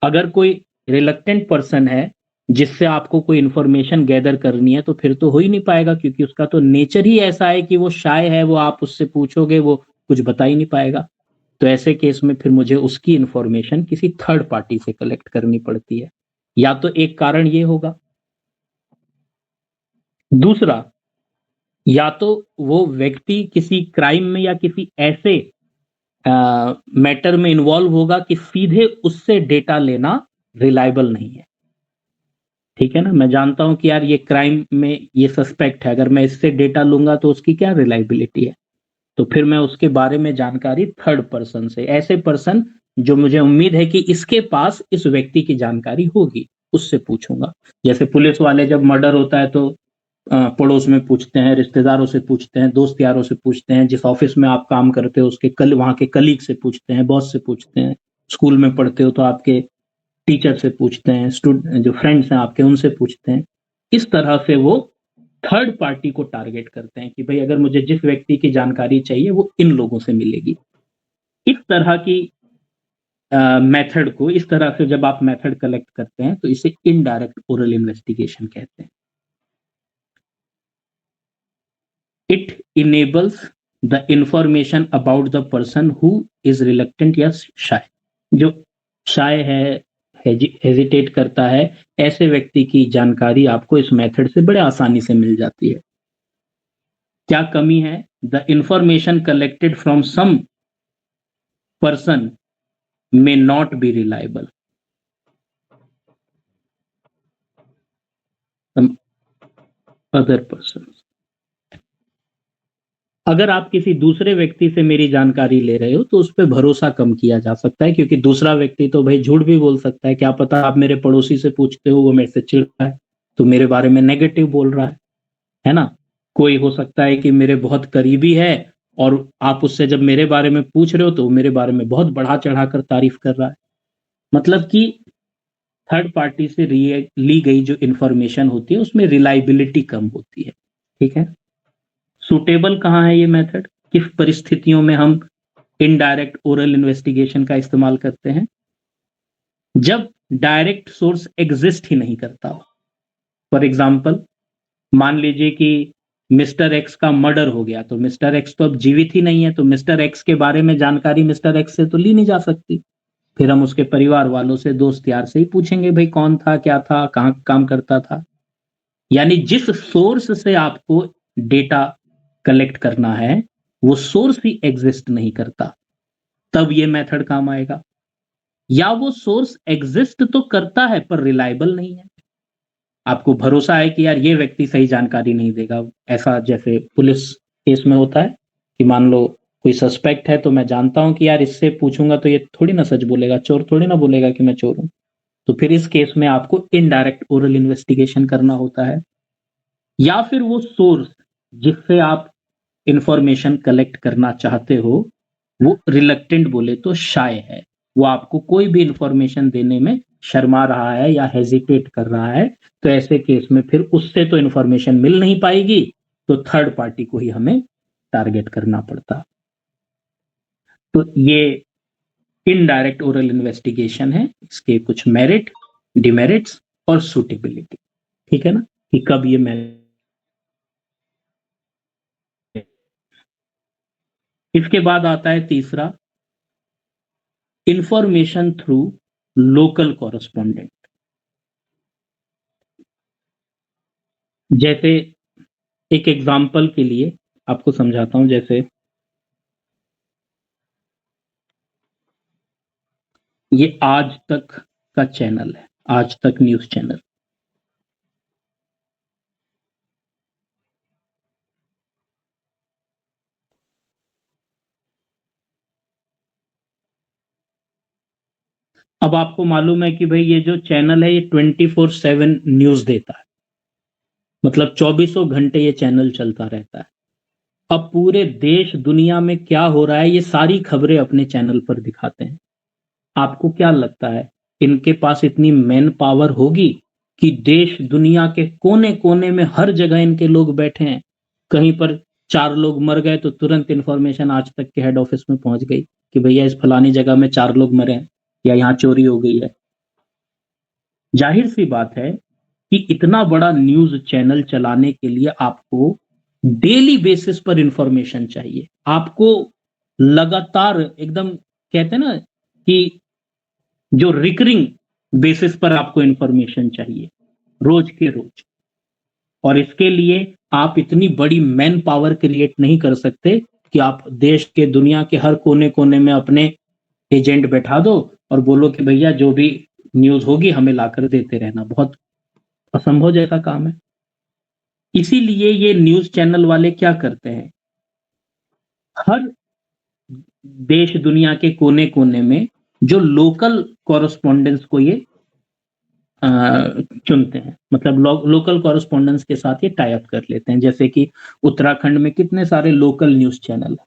अगर कोई रिलक्टेंट पर्सन है जिससे आपको कोई इंफॉर्मेशन गैदर करनी है तो फिर तो हो ही नहीं पाएगा, क्योंकि उसका तो नेचर ही ऐसा है कि वो शाय है, वो आप उससे पूछोगे वो कुछ बता ही नहीं पाएगा। तो ऐसे केस में फिर मुझे उसकी इंफॉर्मेशन किसी थर्ड पार्टी से कलेक्ट करनी पड़ती है। या तो एक कारण ये होगा, दूसरा या तो वो व्यक्ति किसी क्राइम में या किसी ऐसे मैटर में इन्वॉल्व होगा कि सीधे उससे डेटा लेना रिलायबल नहीं है, ठीक है ना? मैं जानता हूं कि यार ये क्राइम में ये सस्पेक्ट है, अगर मैं इससे डेटा लूंगा तो उसकी क्या रिलायबिलिटी है, तो फिर मैं उसके बारे में जानकारी थर्ड पर्सन से, ऐसे पर्सन जो मुझे उम्मीद है कि इसके पास इस व्यक्ति की जानकारी होगी, उससे पूछूंगा। जैसे पुलिस वाले जब मर्डर होता है तो पड़ोस में पूछते हैं, रिश्तेदारों से पूछते हैं, दोस्त यारों से पूछते हैं, जिस ऑफिस में आप काम करते हो उसके वहां के कलीग से पूछते हैं, बॉस से पूछते हैं, स्कूल में पढ़ते हो तो आपके टीचर से पूछते हैं, स्टूडेंट जो फ्रेंड्स हैं आपके उनसे पूछते हैं। इस तरह से वो थर्ड पार्टी को टारगेट करते हैं कि भाई अगर मुझे जिस व्यक्ति की जानकारी चाहिए वो इन लोगों से मिलेगी। इस तरह की मेथड को, इस तरह से जब आप मेथड कलेक्ट करते हैं तो इसे इनडायरेक्ट ओरल इन्वेस्टिगेशन कहते हैं। It enables the information about the person who is reluctant या shy, जो शाय है, हेजिटेट करता है, ऐसे व्यक्ति की जानकारी आपको इस मेथड से बड़े आसानी से मिल जाती है। क्या कमी है? The information collected from some person may not be reliable, some other person. अगर आप किसी दूसरे व्यक्ति से मेरी जानकारी ले रहे हो तो उस पर भरोसा कम किया जा सकता है, क्योंकि दूसरा व्यक्ति तो भाई झूठ भी बोल सकता है। क्या पता आप मेरे पड़ोसी से पूछते हो वो मेरे से चिढ़ रहा है तो मेरे बारे में नेगेटिव बोल रहा है ना? कोई हो सकता है कि मेरे बहुत करीबी है और आप उससे जब मेरे बारे में पूछ रहे हो तो मेरे बारे में बहुत बढ़ा चढ़ा कर तारीफ कर रहा है। मतलब कि थर्ड पार्टी से ली गई जो इंफॉर्मेशन होती है उसमें रिलायबिलिटी कम होती है, ठीक है? सुटेबल कहाँ है ये मेथड? किस परिस्थितियों में हम इनडायरेक्ट ओरल इन्वेस्टिगेशन का इस्तेमाल करते हैं? जब डायरेक्ट सोर्स एग्जिस्ट ही नहीं करता हो। फॉर एग्जाम्पल, मान लीजिए कि मिस्टर एक्स का मर्डर हो गया, तो मिस्टर एक्स तो अब जीवित ही नहीं है, तो मिस्टर एक्स के बारे में जानकारी मिस्टर एक्स से तो ली नहीं जा सकती। फिर हम उसके परिवार वालों से, दोस्त यार से ही पूछेंगे भाई कौन था, क्या था, कहाँ काम करता था। यानी जिस सोर्स से आपको डेटा कलेक्ट करना है वो सोर्स ही एग्जिस्ट नहीं करता, तब ये मेथड काम आएगा। या वो सोर्स एग्जिस्ट तो करता है पर रिलायबल नहीं है, आपको भरोसा है कि यार ये व्यक्ति सही जानकारी नहीं देगा। ऐसा जैसे पुलिस केस में होता है कि मान लो कोई सस्पेक्ट है तो मैं जानता हूं कि यार इससे पूछूंगा तो ये थोड़ी ना सच बोलेगा, चोर थोड़ी ना बोलेगा कि मैं चोर हूं। तो फिर इस केस में आपको इनडायरेक्ट ओरल इन्वेस्टिगेशन करना होता है। या फिर वो सोर्स जिससे आप इंफॉर्मेशन कलेक्ट करना चाहते हो वो रिलक्टेंट बोले तो शाय है, वो आपको कोई भी इंफॉर्मेशन देने में शर्मा रहा है या हेजिटेट कर रहा है, तो ऐसे केस में फिर उससे तो इंफॉर्मेशन मिल नहीं पाएगी, तो थर्ड पार्टी को ही हमें टारगेट करना पड़ता। तो ये इनडायरेक्ट ओरल इन्वेस्टिगेशन है, इसके कुछ मेरिट, डिमेरिट्स और सूटेबिलिटी, ठीक है ना, कि कब ये इसके बाद आता है तीसरा, इंफॉर्मेशन थ्रू लोकल कॉरेस्पॉन्डेंट। जैसे एक एग्जाम्पल के लिए आपको समझाता हूं, जैसे ये आज तक का चैनल है, आज तक न्यूज चैनल। अब आपको मालूम है कि भाई ये जो चैनल है ये 24/7 न्यूज देता है, मतलब 24 घंटे ये चैनल चलता रहता है। अब पूरे देश दुनिया में क्या हो रहा है ये सारी खबरें अपने चैनल पर दिखाते हैं। आपको क्या लगता है इनके पास इतनी मैन पावर होगी कि देश दुनिया के कोने कोने में हर जगह इनके लोग बैठे हैं, कहीं पर 4 लोग मर गए तो तुरंत इंफॉर्मेशन आज तक के हेड ऑफिस में पहुंच गई कि भैया इस फलानी जगह में 4 लोग मरे हैं या यहाँ चोरी हो गई है। जाहिर सी बात है कि इतना बड़ा न्यूज चैनल चलाने के लिए आपको डेली बेसिस पर इंफॉर्मेशन चाहिए, आपको लगातार एकदम, कहते हैं ना कि जो रिकरिंग बेसिस पर आपको इंफॉर्मेशन चाहिए रोज के रोज। और इसके लिए आप इतनी बड़ी मैन पावर क्रिएट नहीं कर सकते कि आप देश के दुनिया के हर कोने कोने में अपने एजेंट बैठा दो और बोलो कि भैया जो भी न्यूज होगी हमें लाकर देते रहना, बहुत असंभव जैसा काम है। इसीलिए ये न्यूज चैनल वाले क्या करते हैं, हर देश दुनिया के कोने कोने में जो लोकल कॉरेस्पॉन्डेंस को ये चुनते हैं, मतलब लोकल कॉरेस्पॉन्डेंस के साथ ये टाई अप कर लेते हैं। जैसे कि उत्तराखंड में कितने सारे लोकल न्यूज चैनल है।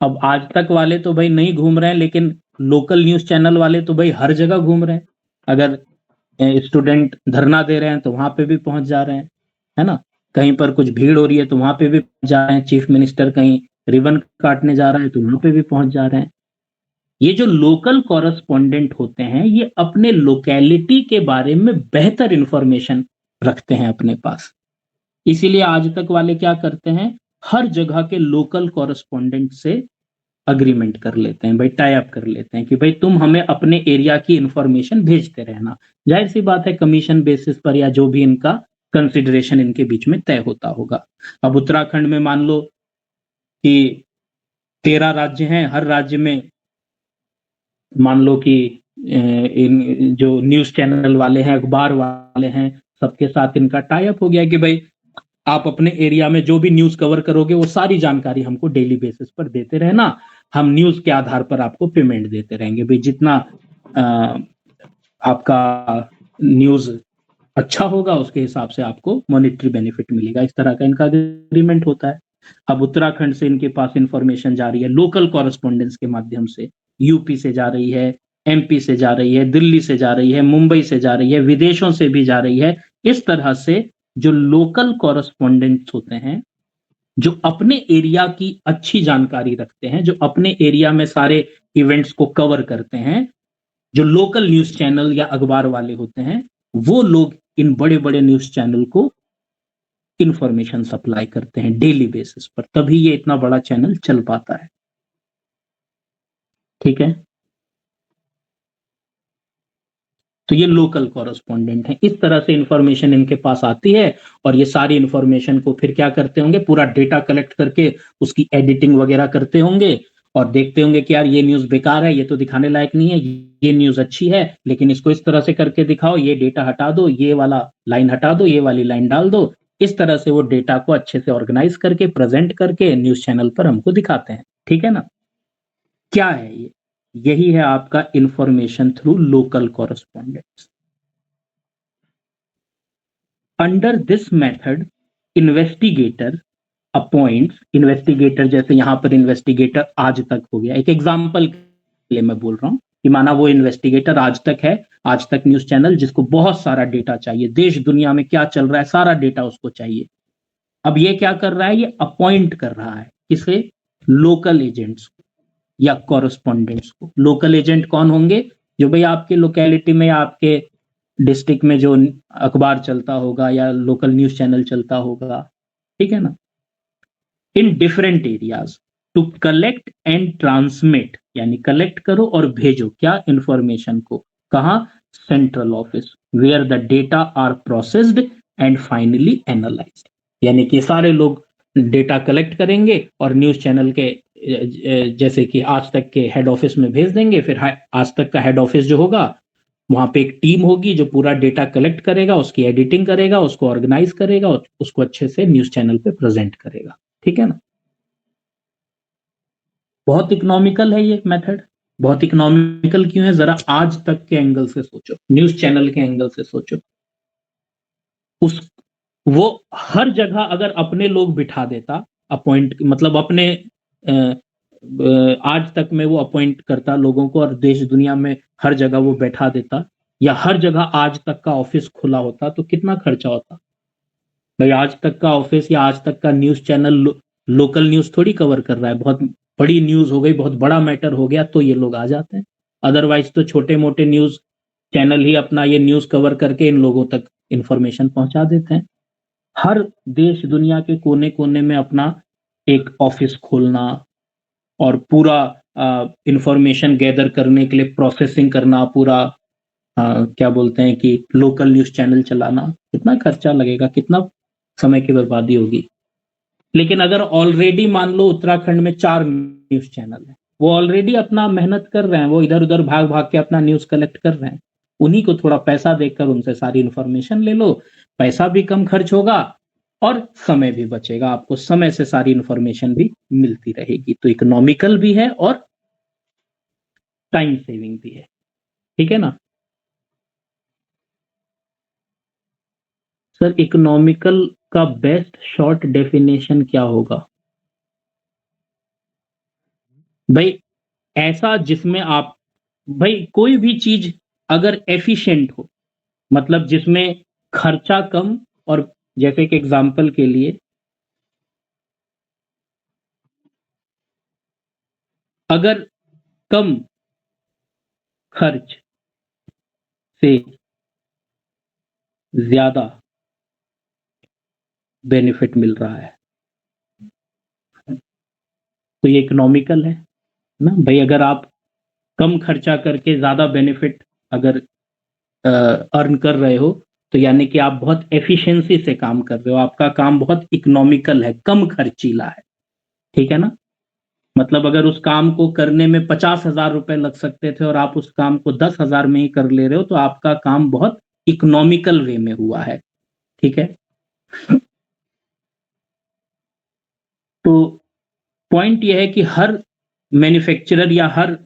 अब आज तक वाले तो भाई नहीं घूम रहे हैं, लेकिन लोकल न्यूज चैनल वाले तो भाई हर जगह घूम रहे हैं। अगर स्टूडेंट धरना दे रहे हैं तो वहां पे भी पहुंच जा रहे हैं, है ना, कहीं पर कुछ भीड़ हो रही है तो वहां पे भी पहुंच जा रहे हैं, चीफ मिनिस्टर कहीं रिबन काटने जा रहे हैं तो वहां पे भी पहुंच जा रहे हैं। ये जो लोकल कॉरेस्पॉन्डेंट होते हैं ये अपने लोकेलिटी के बारे में बेहतर इंफॉर्मेशन रखते हैं अपने पास। इसीलिए आज तक वाले क्या करते हैं, हर जगह के लोकल कॉरेस्पॉन्डेंट से अग्रीमेंट कर लेते हैं भाई, टाई अप कर लेते हैं कि भाई तुम हमें अपने एरिया की इंफॉर्मेशन भेजते रहना। जाहिर सी बात है कमीशन बेसिस पर या जो भी इनका कंसिडरेशन इनके बीच में तय होता होगा। अब उत्तराखंड में मान लो कि 13 राज्य हैं, हर राज्य में मान लो कि इन जो न्यूज चैनल वाले हैं, अखबार वाले हैं, सबके साथ इनका टाई अप हो गया कि भाई आप अपने एरिया में जो भी न्यूज कवर करोगे वो सारी जानकारी हमको डेली बेसिस पर देते रहना, हम न्यूज के आधार पर आपको पेमेंट देते रहेंगे। भाई जितना आपका न्यूज अच्छा होगा उसके हिसाब से आपको मॉनेटरी बेनिफिट मिलेगा, इस तरह का इनका एग्रीमेंट होता है। अब उत्तराखंड से इनके पास इंफॉर्मेशन जा रही है लोकल कॉरेस्पॉन्डेंस के माध्यम से, यूपी से जा रही है, एमपी से जा रही है, दिल्ली से जा रही है, मुंबई से जा रही है, विदेशों से भी जा रही है। इस तरह से जो लोकल कॉरेस्पॉन्डेंट्स होते हैं, जो अपने एरिया की अच्छी जानकारी रखते हैं, जो अपने एरिया में सारे इवेंट्स को कवर करते हैं, जो लोकल न्यूज चैनल या अखबार वाले होते हैं, वो लोग इन बड़े बड़े न्यूज चैनल को इंफॉर्मेशन सप्लाई करते हैं डेली बेसिस पर, तभी ये इतना बड़ा चैनल चल पाता है। ठीक है, तो ये लोकल कॉरेस्पॉन्डेंट है, इस तरह से इंफॉर्मेशन इनके पास आती है और ये सारी इंफॉर्मेशन को फिर क्या करते होंगे, पूरा डेटा कलेक्ट करके उसकी एडिटिंग वगैरह करते होंगे और देखते होंगे कि यार ये न्यूज बेकार है, ये तो दिखाने लायक नहीं है, ये न्यूज अच्छी है लेकिन इसको इस तरह से करके दिखाओ, ये डेटा हटा दो, ये वाला लाइन हटा दो, ये वाली लाइन डाल दो। इस तरह से वो डेटा को अच्छे से ऑर्गेनाइज करके प्रेजेंट करके न्यूज चैनल पर हमको दिखाते हैं। ठीक है ना, क्या है ये, यही है आपका information through local correspondents. Under this method investigator appoints, investigator जैसे यहां पर इन्वेस्टिगेटर आज तक हो गया, एक एग्जांपल के लिए मैं बोल रहा हूं कि माना वो इन्वेस्टिगेटर आज तक है, आज तक न्यूज चैनल जिसको बहुत सारा डेटा चाहिए, देश दुनिया में क्या चल रहा है सारा डेटा उसको चाहिए। अब ये क्या कर रहा है, ये अपॉइंट कर रहा है किसे, लोकल एजेंट्स। या कॉरेस्पॉन्डेंट्स को। लोकल एजेंट कौन होंगे? जो भाई आपके लोकेलिटी में या आपके डिस्ट्रिक्ट में जो अखबार चलता होगा या लोकल न्यूज चैनल चलता होगा, ठीक है ना, in different areas to collect and transmit, यानी कलेक्ट करो और भेजो क्या? इंफॉर्मेशन को। कहा? Central office, where the data are processed and finally analysed, यानी कि सारे लोग डेटा कलेक्ट करेंगे और न्यूज चैनल के जैसे कि आज तक के हेड ऑफिस में भेज देंगे। फिर आज तक का हेड ऑफिस जो होगा, वहां पे एक टीम होगी जो पूरा डेटा कलेक्ट करेगा, उसकी एडिटिंग करेगा, उसको ऑर्गेनाइज करेगा और उसको अच्छे से न्यूज चैनल पे प्रेजेंट करेगा। ठीक है ना? बहुत इकोनॉमिकल है ये मेथड। बहुत इकोनॉमिकल क्यों है? जरा आज तक के एंगल से सोचो, न्यूज चैनल के एंगल से सोचो। उस वो हर जगह अगर अपने लोग बिठा देता, अपॉइंट मतलब अपने आज तक में वो अपॉइंट करता लोगों को और देश दुनिया में हर जगह वो बैठा देता, या हर जगह आज तक का ऑफिस खुला होता, तो कितना खर्चा होता भाई? आज तक का ऑफिस या आज तक का न्यूज चैनल लोकल न्यूज थोड़ी कवर कर रहा है। बहुत बड़ी न्यूज हो गई, बहुत बड़ा मैटर हो गया तो ये लोग आ जाते हैं, अदरवाइज तो छोटे मोटे न्यूज चैनल ही अपना ये न्यूज कवर करके इन लोगों तक इंफॉर्मेशन पहुंचा देते हैं। हर देश दुनिया के कोने कोने में अपना एक ऑफिस खोलना और पूरा इंफॉर्मेशन गैदर करने के लिए प्रोसेसिंग करना, पूरा क्या बोलते हैं कि लोकल न्यूज चैनल चलाना, कितना खर्चा लगेगा, कितना समय की बर्बादी होगी। लेकिन अगर ऑलरेडी मान लो उत्तराखंड में 4 न्यूज चैनल है, वो ऑलरेडी अपना मेहनत कर रहे हैं, वो इधर उधर भाग भाग के अपना न्यूज कलेक्ट कर रहे हैं, उन्हीं को थोड़ा पैसा देकर उनसे सारी इंफॉर्मेशन ले लो, पैसा भी कम खर्च होगा और समय भी बचेगा, आपको समय से सारी इंफॉर्मेशन भी मिलती रहेगी। तो इकोनॉमिकल भी है और टाइम सेविंग भी है। ठीक है ना सर? इकोनॉमिकल का बेस्ट शॉर्ट डेफिनेशन क्या होगा भाई? ऐसा जिसमें आप भाई कोई भी चीज अगर एफिशिएंट हो, मतलब जिसमें खर्चा कम, और जैसे कि एग्जांपल के लिए अगर कम खर्च से ज्यादा बेनिफिट मिल रहा है तो ये इकोनॉमिकल है ना भाई? अगर आप कम खर्चा करके ज्यादा बेनिफिट अगर अर्न कर रहे हो, तो यानी कि आप बहुत एफिशिएंसी से काम कर रहे हो, आपका काम बहुत इकोनॉमिकल है, कम खर्चीला है। ठीक है ना? मतलब अगर उस काम को करने में 50,000 रुपए लग सकते थे और आप उस काम को 10,000 में ही कर ले रहे हो, तो आपका काम बहुत इकोनॉमिकल वे में हुआ है। ठीक है? तो पॉइंट यह है कि हर मैन्युफैक्चरर या हर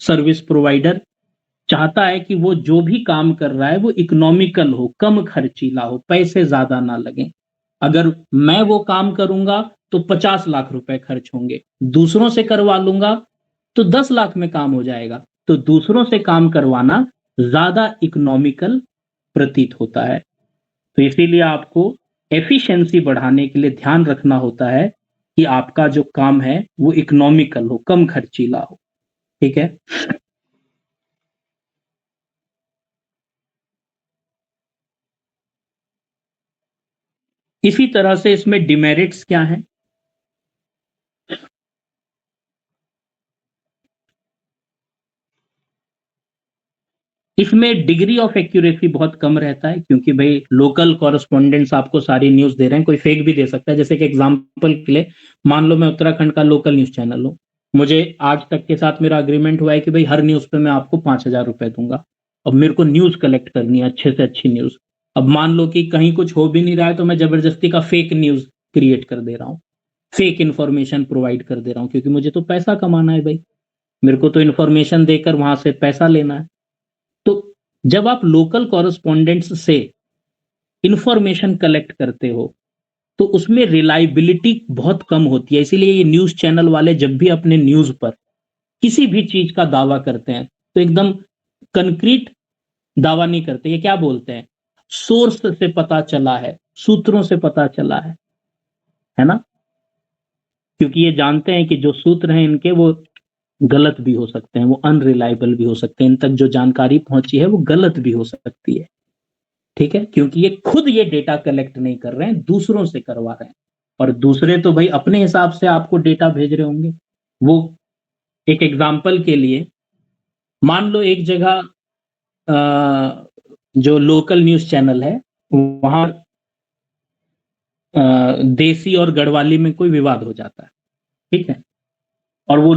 सर्विस प्रोवाइडर चाहता है कि वो जो भी काम कर रहा है वो इकोनॉमिकल हो, कम खर्चीला हो, पैसे ज्यादा ना लगे। अगर मैं वो काम करूंगा तो 50 लाख रुपए खर्च होंगे, दूसरों से करवा लूंगा तो 10 लाख में काम हो जाएगा। तो दूसरों से काम करवाना ज्यादा इकोनॉमिकल प्रतीत होता है। तो इसीलिए आपको एफिशिएंसी बढ़ाने के लिए ध्यान रखना होता है कि आपका जो काम है वो इकोनॉमिकल हो, कम खर्चीला हो। ठीक है? इसी तरह से इसमें डिमेरिट्स क्या हैं? इसमें डिग्री ऑफ एक्यूरेसी बहुत कम रहता है, क्योंकि भाई लोकल कॉरेस्पॉन्डेंट्स आपको सारी न्यूज दे रहे हैं, कोई फेक भी दे सकता है। जैसे कि एग्जांपल के लिए मान लो मैं उत्तराखंड का लोकल न्यूज चैनल हूँ, मुझे आज तक के साथ मेरा अग्रीमेंट हुआ है कि भाई हर न्यूज पे मैं आपको 5,000 रुपए दूंगा। अब मेरे को न्यूज कलेक्ट करनी है, अच्छे से अच्छी न्यूज। अब मान लो कि कहीं कुछ हो भी नहीं रहा है तो मैं जबरदस्ती का फेक न्यूज क्रिएट कर दे रहा हूँ, फेक इंफॉर्मेशन प्रोवाइड कर दे रहा हूँ, क्योंकि मुझे तो पैसा कमाना है भाई, मेरे को तो इन्फॉर्मेशन देकर वहां से पैसा लेना है। तो जब आप लोकल कॉरेस्पॉन्डेंट्स से इंफॉर्मेशन कलेक्ट करते हो तो उसमें रिलायबिलिटी बहुत कम होती है। इसीलिए ये न्यूज चैनल वाले जब भी अपने न्यूज पर किसी भी चीज का दावा करते हैं तो एकदम कंक्रीट दावा नहीं करते। ये क्या बोलते हैं? सोर्स से पता चला है, सूत्रों से पता चला है ना? क्योंकि ये जानते हैं कि जो सूत्र हैं इनके वो गलत भी हो सकते हैं, वो अनरिलायबल भी हो सकते हैं, इन तक जो जानकारी पहुंची है वो गलत भी हो सकती है। ठीक है, क्योंकि ये खुद ये डेटा कलेक्ट नहीं कर रहे हैं, दूसरों से करवा रहे हैं, और दूसरे तो भाई अपने हिसाब से आपको डेटा भेज रहे होंगे। वो एक एग्जाम्पल के लिए मान लो एक जगह जो लोकल न्यूज चैनल है वहां देसी और गढ़वाली में कोई विवाद हो जाता है, ठीक है, और वो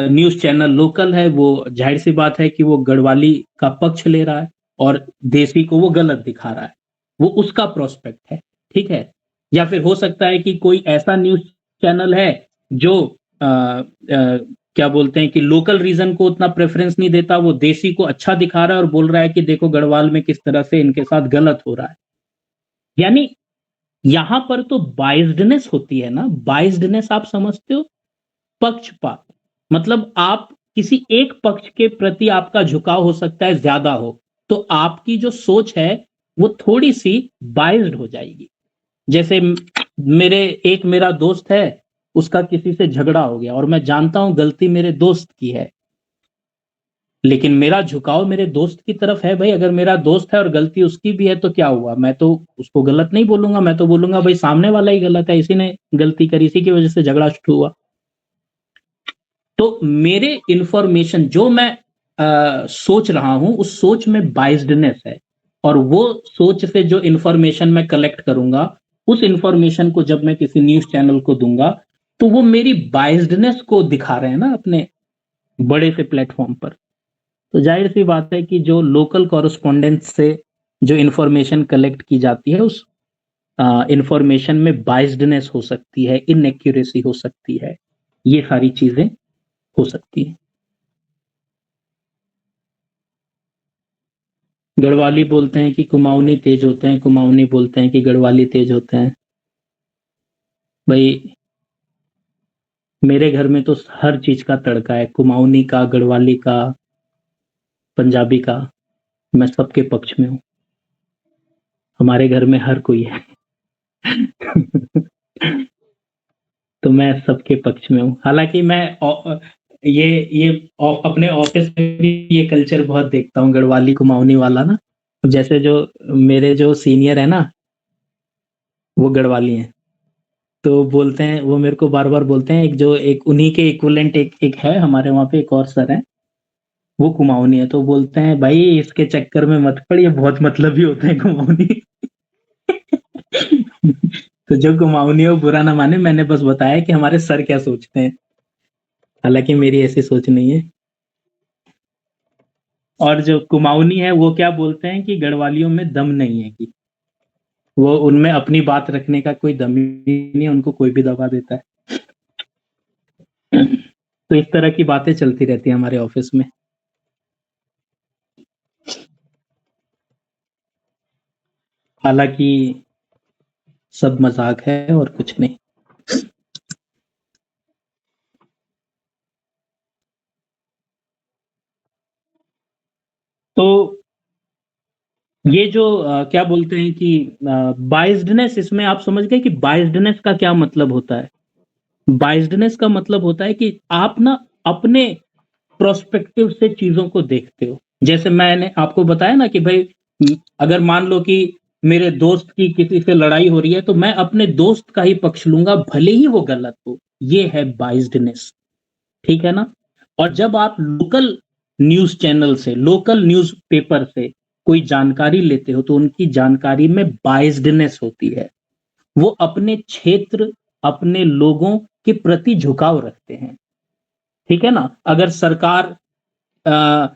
न्यूज चैनल लोकल है, वो जाहिर सी बात है कि वो गढ़वाली का पक्ष ले रहा है और देसी को वो गलत दिखा रहा है, वो उसका प्रोस्पेक्ट है, ठीक है। या फिर हो सकता है कि कोई ऐसा न्यूज चैनल है जो क्या बोलते हैं कि लोकल रीजन को उतना प्रेफरेंस नहीं देता, वो देसी को अच्छा दिखा रहा है और बोल रहा है कि देखो गढ़वाल में किस तरह से इनके साथ गलत हो रहा है। यानी यहां पर तो बाइज्डनेस होती है ना, बाइज्डनेस आप समझते हो, पक्षपात, मतलब आप किसी एक पक्ष के प्रति आपका झुकाव हो सकता है ज्यादा हो, तो आपकी जो सोच है वो थोड़ी सी बाइज्ड हो जाएगी। जैसे मेरा दोस्त है, उसका किसी से झगड़ा हो गया और मैं जानता हूं गलती मेरे दोस्त की है, लेकिन मेरा झुकाव मेरे दोस्त की तरफ है। भाई अगर मेरा दोस्त है और गलती उसकी भी है तो क्या हुआ, मैं तो उसको गलत नहीं बोलूंगा, मैं तो बोलूंगा भाई सामने वाला ही गलत है, इसी ने गलती करी, इसी की वजह से झगड़ा शुरू हुआ। तो मेरे इंफॉर्मेशन जो मैं सोच रहा हूं उस सोच में बाइज्डनेस है, और वो सोच से जो इंफॉर्मेशन मैं कलेक्ट करूंगा, उस इंफॉर्मेशन को जब मैं किसी न्यूज चैनल को दूंगा तो वो मेरी बाइज्डनेस को दिखा रहे हैं ना अपने बड़े से प्लेटफॉर्म पर। तो जाहिर सी बात है कि जो लोकल कॉरेस्पॉन्डेंस से जो इंफॉर्मेशन कलेक्ट की जाती है उस इंफॉर्मेशन में बाइज्डनेस हो सकती है, इनएक्यूरेसी हो सकती है, ये सारी चीजें हो सकती है। गढ़वाली बोलते हैं कि कुमाऊनी तेज होते हैं, कुमाऊनी बोलते हैं कि गढ़वाली तेज होते हैं। भाई मेरे घर में तो हर चीज का तड़का है, कुमाऊनी का, गढ़वाली का, पंजाबी का, मैं सबके पक्ष में हूँ, हमारे घर में हर कोई है। तो मैं सबके पक्ष में हूँ। हालांकि मैं ये अपने ऑफिस में भी ये कल्चर बहुत देखता हूँ, गढ़वाली कुमाऊनी वाला ना। जैसे जो मेरे जो सीनियर है ना वो गढ़वाली हैं, तो बोलते हैं, वो मेरे को बार बार बोलते हैं, एक उन्हीं के इक्विवेलेंट एक है हमारे वहाँ पे, एक और सर है वो कुमाऊनी है, तो बोलते हैं भाई इसके चक्कर में मत पड़, ये बहुत मतलबी होते हैं कुमाऊनी। तो जो कुमाऊनी हो बुरा ना माने, मैंने बस बताया कि हमारे सर क्या सोचते हैं, हालांकि मेरी ऐसी सोच नहीं है। और जो कुमाऊनी है वो क्या बोलते हैं कि गढ़वालियों में दम नहीं है, कि वो उनमें अपनी बात रखने का कोई दम ही नहीं है, उनको कोई भी दबा देता है। तो इस तरह की बातें चलती रहती है हमारे ऑफिस में। हालांकि सब मजाक है और कुछ नहीं। तो ये जो क्या बोलते हैं कि बाइज्डनेस, इसमें आप समझ गए कि बाइज्डनेस का क्या मतलब होता है। बाइज्डनेस का मतलब होता है कि आप ना अपने प्रोस्पेक्टिव से चीजों को देखते हो। जैसे मैंने आपको बताया ना कि भाई अगर मान लो कि मेरे दोस्त की किसी से लड़ाई हो रही है तो मैं अपने दोस्त का ही पक्ष लूंगा भले ही वो गलत हो, ये है बाइज्डनेस, ठीक है ना। और जब आप लोकल न्यूज चैनल से, लोकल न्यूज पेपर से कोई जानकारी लेते हो तो उनकी जानकारी में बाइज्डनेस होती है, वो अपने क्षेत्र, अपने लोगों के प्रति झुकाव रखते हैं, ठीक है ना। अगर सरकार आ,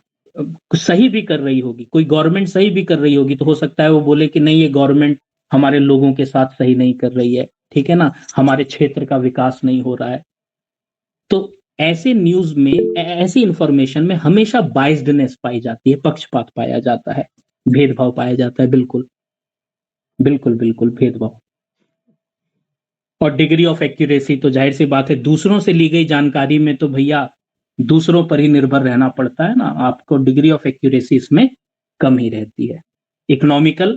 सही भी कर रही होगी, कोई गवर्नमेंट सही भी कर रही होगी, तो हो सकता है वो बोले कि नहीं ये गवर्नमेंट हमारे लोगों के साथ सही नहीं कर रही है, ठीक है ना, हमारे क्षेत्र का विकास नहीं हो रहा है। तो ऐसे न्यूज में, ऐसी इंफॉर्मेशन में हमेशा बाइज्डनेस पाई जाती है, पक्षपात पाया जाता है, भेदभाव पाया जाता है, बिल्कुल बिल्कुल बिल्कुल भेदभाव। और डिग्री ऑफ एक्यूरेसी तो जाहिर सी बात है, दूसरों से ली गई जानकारी में तो भैया दूसरों पर ही निर्भर रहना पड़ता है ना, आपको डिग्री ऑफ एक्यूरेसी इसमें कम ही रहती है। इकोनॉमिकल,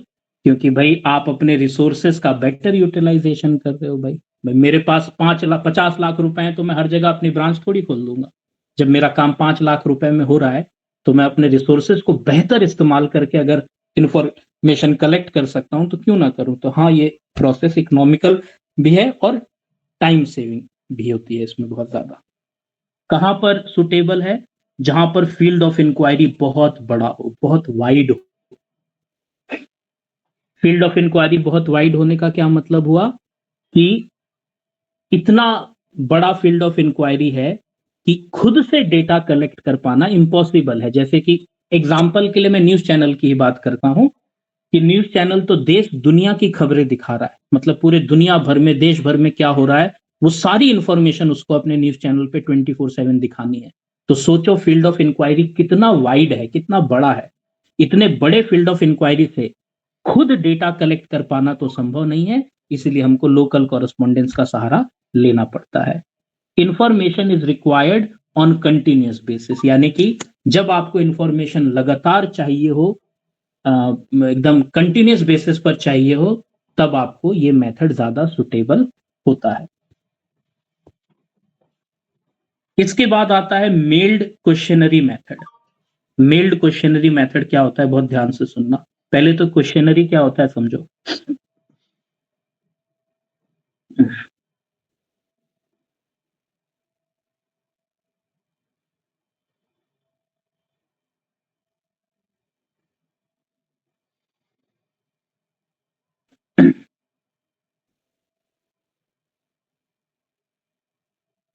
क्योंकि भाई आप अपने रिसोर्सेस का बेटर यूटिलाइजेशन कर रहे हो भाई, मेरे पास 50 लाख रुपए हैं तो मैं हर जगह अपनी ब्रांच थोड़ी खोल दूंगा। जब मेरा काम 5 लाख रुपए में हो रहा है तो मैं अपने रिसोर्सेज को बेहतर इस्तेमाल करके अगर इंफॉर्मेशन कलेक्ट कर सकता हूं तो क्यों ना करूं। तो हाँ, ये प्रोसेस इकोनॉमिकल भी है और टाइम सेविंग भी होती है इसमें बहुत ज्यादा। कहां पर सुटेबल है? जहां पर फील्ड ऑफ इंक्वायरी बहुत बड़ा हो, बहुत वाइड हो। फील्ड ऑफ इंक्वायरी बहुत वाइड होने का क्या मतलब हुआ कि इतना बड़ा फील्ड ऑफ इंक्वायरी है कि खुद से डेटा कलेक्ट कर पाना इम्पॉसिबल है। जैसे कि एग्जाम्पल के लिए मैं न्यूज चैनल की ही बात करता हूं कि न्यूज चैनल तो देश दुनिया की खबरें दिखा रहा है, मतलब पूरे दुनिया भर में, देश भर में क्या हो रहा है वो सारी इंफॉर्मेशन उसको अपने न्यूज चैनल पे 24/7 दिखानी है। तो सोचो फील्ड ऑफ इंक्वायरी कितना वाइड है, कितना बड़ा है। इतने बड़े फील्ड ऑफ इंक्वायरी से खुद डेटा कलेक्ट कर पाना तो संभव नहीं है, इसलिए हमको लोकल कॉरेस्पॉन्डेंस का सहारा लेना पड़ता है। Information is required on continuous basis, यानी कि जब आपको इंफॉर्मेशन लगातार चाहिए हो, एकदम कंटिन्यूअस बेसिस पर चाहिए हो, तब आपको ये मेथड ज्यादा सुटेबल होता है। इसके बाद आता है meld questionnaire method. Meld questionnaire method क्या होता है, बहुत ध्यान से सुनना। पहले तो क्वेश्चनरी क्या होता है समझो।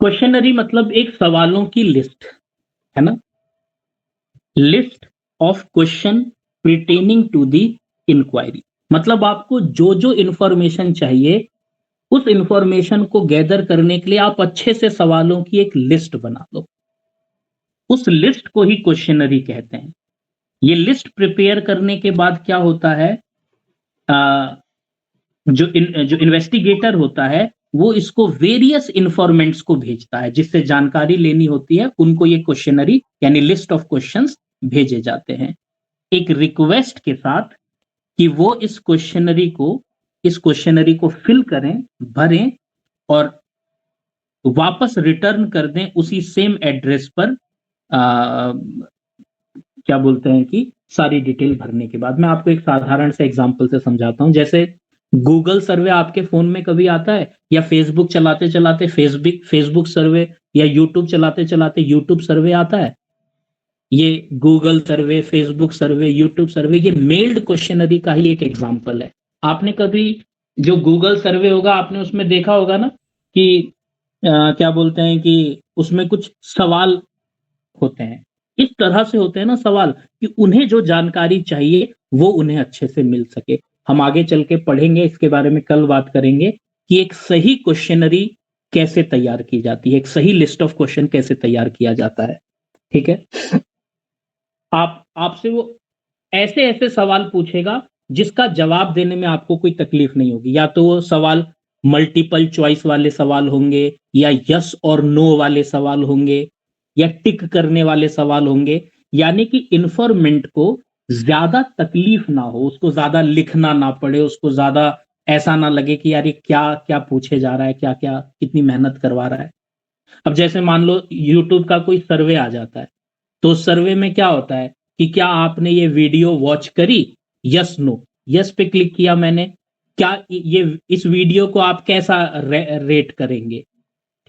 क्वेश्चनरी मतलब एक सवालों की लिस्ट, है ना। List of question pertaining to the inquiry, मतलब आपको जो जो इंफॉर्मेशन चाहिए उस इंफॉर्मेशन को गैदर करने के लिए आप अच्छे से सवालों की एक लिस्ट बना लो। उस लिस्ट को ही क्वेश्चनरी कहते हैं। ये लिस्ट प्रिपेयर करने के बाद क्या होता है, जो इन्वेस्टिगेटर होता है वो इसको वेरियस इंफॉर्मेंट्स को भेजता है, जिससे जानकारी लेनी होती है उनको ये क्वेश्चनरी यानी लिस्ट ऑफ क्वेश्चंस भेजे जाते हैं, एक रिक्वेस्ट के साथ कि वो इस क्वेश्चनरी को फिल करें, भरें और वापस रिटर्न कर दें उसी सेम एड्रेस पर। आ, क्या बोलते हैं कि सारी डिटेल भरने के बाद। मैं आपको एक साधारण से एग्जांपल से समझाता हूं। जैसे गूगल सर्वे आपके फोन में कभी आता है, या फेसबुक चलाते चलाते फेसबुक सर्वे, या यूट्यूब चलाते चलाते यूट्यूब सर्वे आता है। ये गूगल सर्वे, फेसबुक सर्वे, यूट्यूब सर्वे, ये मेल्ड क्वेश्चनरी का ही एक एग्जांपल है। आपने कभी जो गूगल सर्वे होगा आपने उसमें देखा होगा ना कि क्या बोलते हैं कि उसमें कुछ सवाल होते हैं। इस तरह से होते हैं ना सवाल कि उन्हें जो जानकारी चाहिए वो उन्हें अच्छे से मिल सके। हम आगे चल के पढ़ेंगे इसके बारे में, कल बात करेंगे कि एक सही क्वेश्चनरी कैसे तैयार की जाती है, एक सही लिस्ट ऑफ क्वेश्चन कैसे तैयार किया जाता है। ठीक है। आपसे वो ऐसे ऐसे सवाल पूछेगा जिसका जवाब देने में आपको कोई तकलीफ नहीं होगी। या तो वो सवाल मल्टीपल चॉइस वाले सवाल होंगे, या यस और नो वाले सवाल होंगे, या टिक करने वाले सवाल होंगे। यानी कि इन्फॉर्मेंट को ज्यादा तकलीफ ना हो, उसको ज्यादा लिखना ना पड़े, उसको ज्यादा ऐसा ना लगे कि यार ये क्या क्या पूछे जा रहा है, क्या क्या कितनी मेहनत करवा रहा है। अब जैसे मान लो यूट्यूब का कोई सर्वे आ जाता है, तो उस सर्वे में क्या होता है कि क्या आपने ये वीडियो वॉच करी, यस नो। यस पे क्लिक किया मैंने, क्या ये इस वीडियो को आप कैसा रेट करेंगे।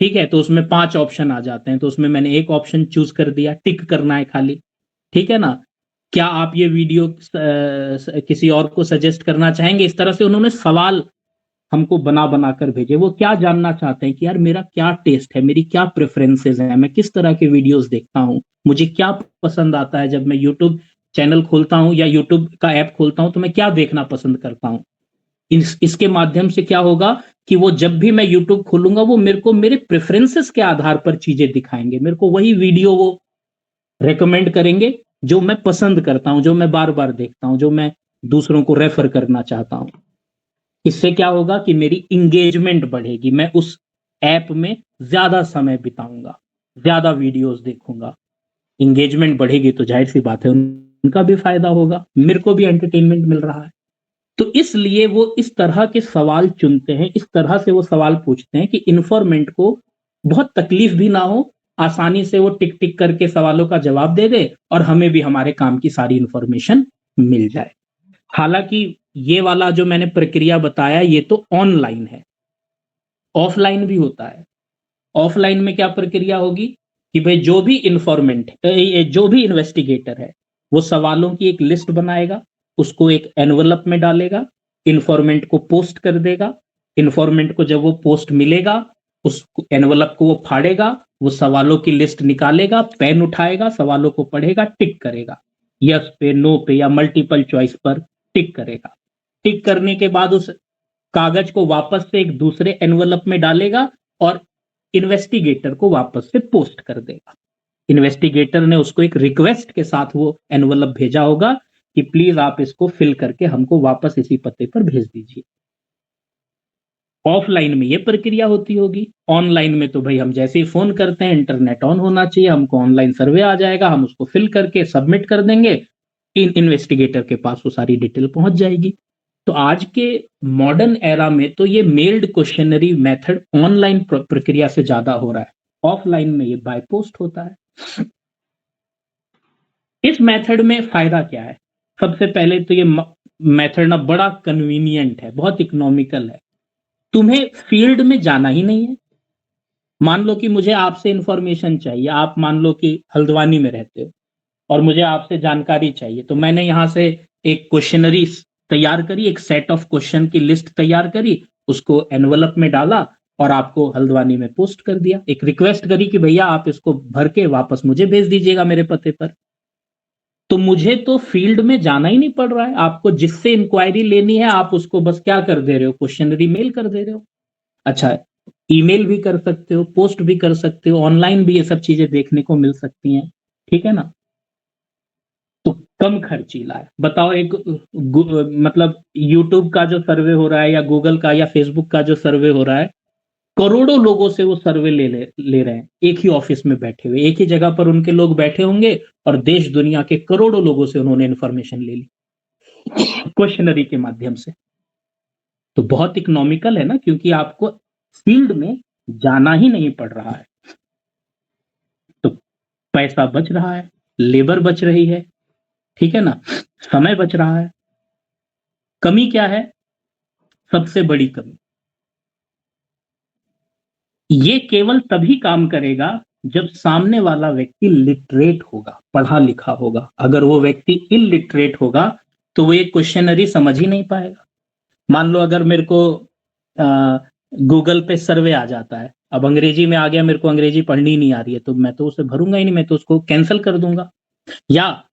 ठीक है, तो उसमें 5 ऑप्शन आ जाते हैं, तो उसमें मैंने एक ऑप्शन चूज कर दिया, टिक करना है खाली। ठीक है ना। क्या आप ये वीडियो किसी और को सजेस्ट करना चाहेंगे, इस तरह से उन्होंने सवाल हमको बना बना कर भेजे। वो क्या जानना चाहते हैं कि यार मेरा क्या टेस्ट है, मेरी क्या प्रेफरेंसेस हैं, मैं किस तरह के वीडियोस देखता हूँ, मुझे क्या पसंद आता है। जब मैं यूट्यूब चैनल खोलता हूँ या यूट्यूब का ऐप खोलता हूँ तो मैं क्या देखना पसंद करता हूँ। इसके माध्यम से क्या होगा कि वो जब भी मैं यूट्यूब खोलूंगा वो मेरे को मेरे प्रेफरेंसेस के आधार पर चीजें दिखाएंगे, मेरे को वही वीडियो वो रेकमेंड करेंगे जो मैं पसंद करता हूं, जो मैं बार बार देखता हूं, जो मैं दूसरों को रेफर करना चाहता हूं। इससे क्या होगा कि मेरी इंगेजमेंट बढ़ेगी, मैं उस ऐप में ज्यादा समय बिताऊंगा, ज्यादा वीडियोस देखूंगा। इंगेजमेंट बढ़ेगी तो जाहिर सी बात है उनका भी फायदा होगा, मेरे को भी एंटरटेनमेंट मिल रहा है। तो इसलिए वो इस तरह के सवाल चुनते हैं, इस तरह से वो सवाल पूछते हैं कि इन्फॉर्मेंट को बहुत तकलीफ भी ना हो, आसानी से वो टिक टिक करके सवालों का जवाब दे दे और हमें भी हमारे काम की सारी इंफॉर्मेशन मिल जाए। हालांकि ये वाला जो मैंने प्रक्रिया बताया ये तो ऑनलाइन है, ऑफलाइन भी होता है। ऑफलाइन में क्या प्रक्रिया होगी कि भाई जो भी इंफॉर्मेंट जो भी इन्वेस्टिगेटर है वो सवालों की एक लिस्ट बनाएगा, उसको एक एनवलप में डालेगा, इंफॉर्मेंट को पोस्ट कर देगा। इंफॉर्मेंट को जब वो पोस्ट मिलेगा, उस एनवलप को वो फाड़ेगा, वो सवालों की लिस्ट निकालेगा, पेन उठाएगा, सवालों को पढ़ेगा, टिक करेगा, यस पे, नो पे या मल्टीपल चॉइस पर टिक करेगा। टिक करने के बाद उस कागज को वापस से एक दूसरे एनवलप में डालेगा और इन्वेस्टिगेटर को वापस से पोस्ट कर देगा। इन्वेस्टिगेटर ने उसको एक रिक्वेस्ट के साथ वो एनवलप भेजा होगा कि प्लीज आप इसको फिल करके हमको वापस इसी पते पर भेज दीजिए। ऑफलाइन में ये प्रक्रिया होती होगी। ऑनलाइन में तो भाई हम जैसे ही फोन करते हैं इंटरनेट ऑन होना चाहिए, हमको ऑनलाइन सर्वे आ जाएगा, हम उसको फिल करके सबमिट कर देंगे, इन्वेस्टिगेटर के पास वो सारी डिटेल पहुंच जाएगी। तो आज के मॉडर्न एरा में तो ये मेल्ड क्वेश्चनरी मेथड ऑनलाइन प्रक्रिया से ज्यादा हो रहा है, ऑफलाइन में ये बाय पोस्ट होता है। इस मेथड में फायदा क्या है? सबसे पहले तो ये मेथड ना बड़ा कन्वीनियंट है, बहुत इकोनॉमिकल है। तुम्हें फील्ड में जाना ही नहीं है। मान लो कि मुझे आपसे इंफॉर्मेशन चाहिए, आप मान लो कि हल्द्वानी में रहते हो और मुझे आपसे जानकारी चाहिए, तो मैंने यहाँ से एक क्वेश्चनरी तैयार करी, एक सेट ऑफ क्वेश्चन की लिस्ट तैयार करी, उसको एनवलप में डाला और आपको हल्द्वानी में पोस्ट कर दिया। एक रिक्वेस्ट करी कि भैया आप इसको भर के वापस मुझे भेज दीजिएगा मेरे पते पर। तो मुझे तो फील्ड में जाना ही नहीं पड़ रहा है। आपको जिससे इंक्वायरी लेनी है आप उसको बस क्या कर दे रहे हो, क्वेश्चनरी मेल कर दे रहे हो। अच्छा, ईमेल भी कर सकते हो, पोस्ट भी कर सकते हो, ऑनलाइन भी ये सब चीजें देखने को मिल सकती हैं, ठीक है ना। तो कम खर्चीला है। बताओ एक मतलब यूट्यूब का जो सर्वे हो रहा है या गूगल का या फेसबुक का जो सर्वे हो रहा है, करोड़ों लोगों से वो सर्वे ले रहे हैं, एक ही ऑफिस में बैठे हुए, एक ही जगह पर उनके लोग बैठे होंगे और देश दुनिया के करोड़ों लोगों से उन्होंने इंफॉर्मेशन ले ली क्वेश्चनरी के माध्यम से। तो बहुत इकोनॉमिकल है ना, क्योंकि आपको फील्ड में जाना ही नहीं पड़ रहा है। तो पैसा बच रहा है, लेबर बच रही है, ठीक है ना, समय बच रहा है। कमी क्या है? सबसे बड़ी कमी, ये केवल तभी काम करेगा जब सामने वाला व्यक्ति लिटरेट होगा, पढ़ा लिखा होगा। अगर वो व्यक्ति इलिटरेट होगा तो वो ये क्वेश्चनरी समझ ही नहीं पाएगा। मान लो अगर मेरे को गूगल पे सर्वे आ जाता है, अब अंग्रेजी में आ गया, मेरे को अंग्रेजी पढ़नी नहीं आ रही है, तो मैं तो उसे भरूंगा ही नहीं, मैं तो उसको कैंसिल कर दूंगा। या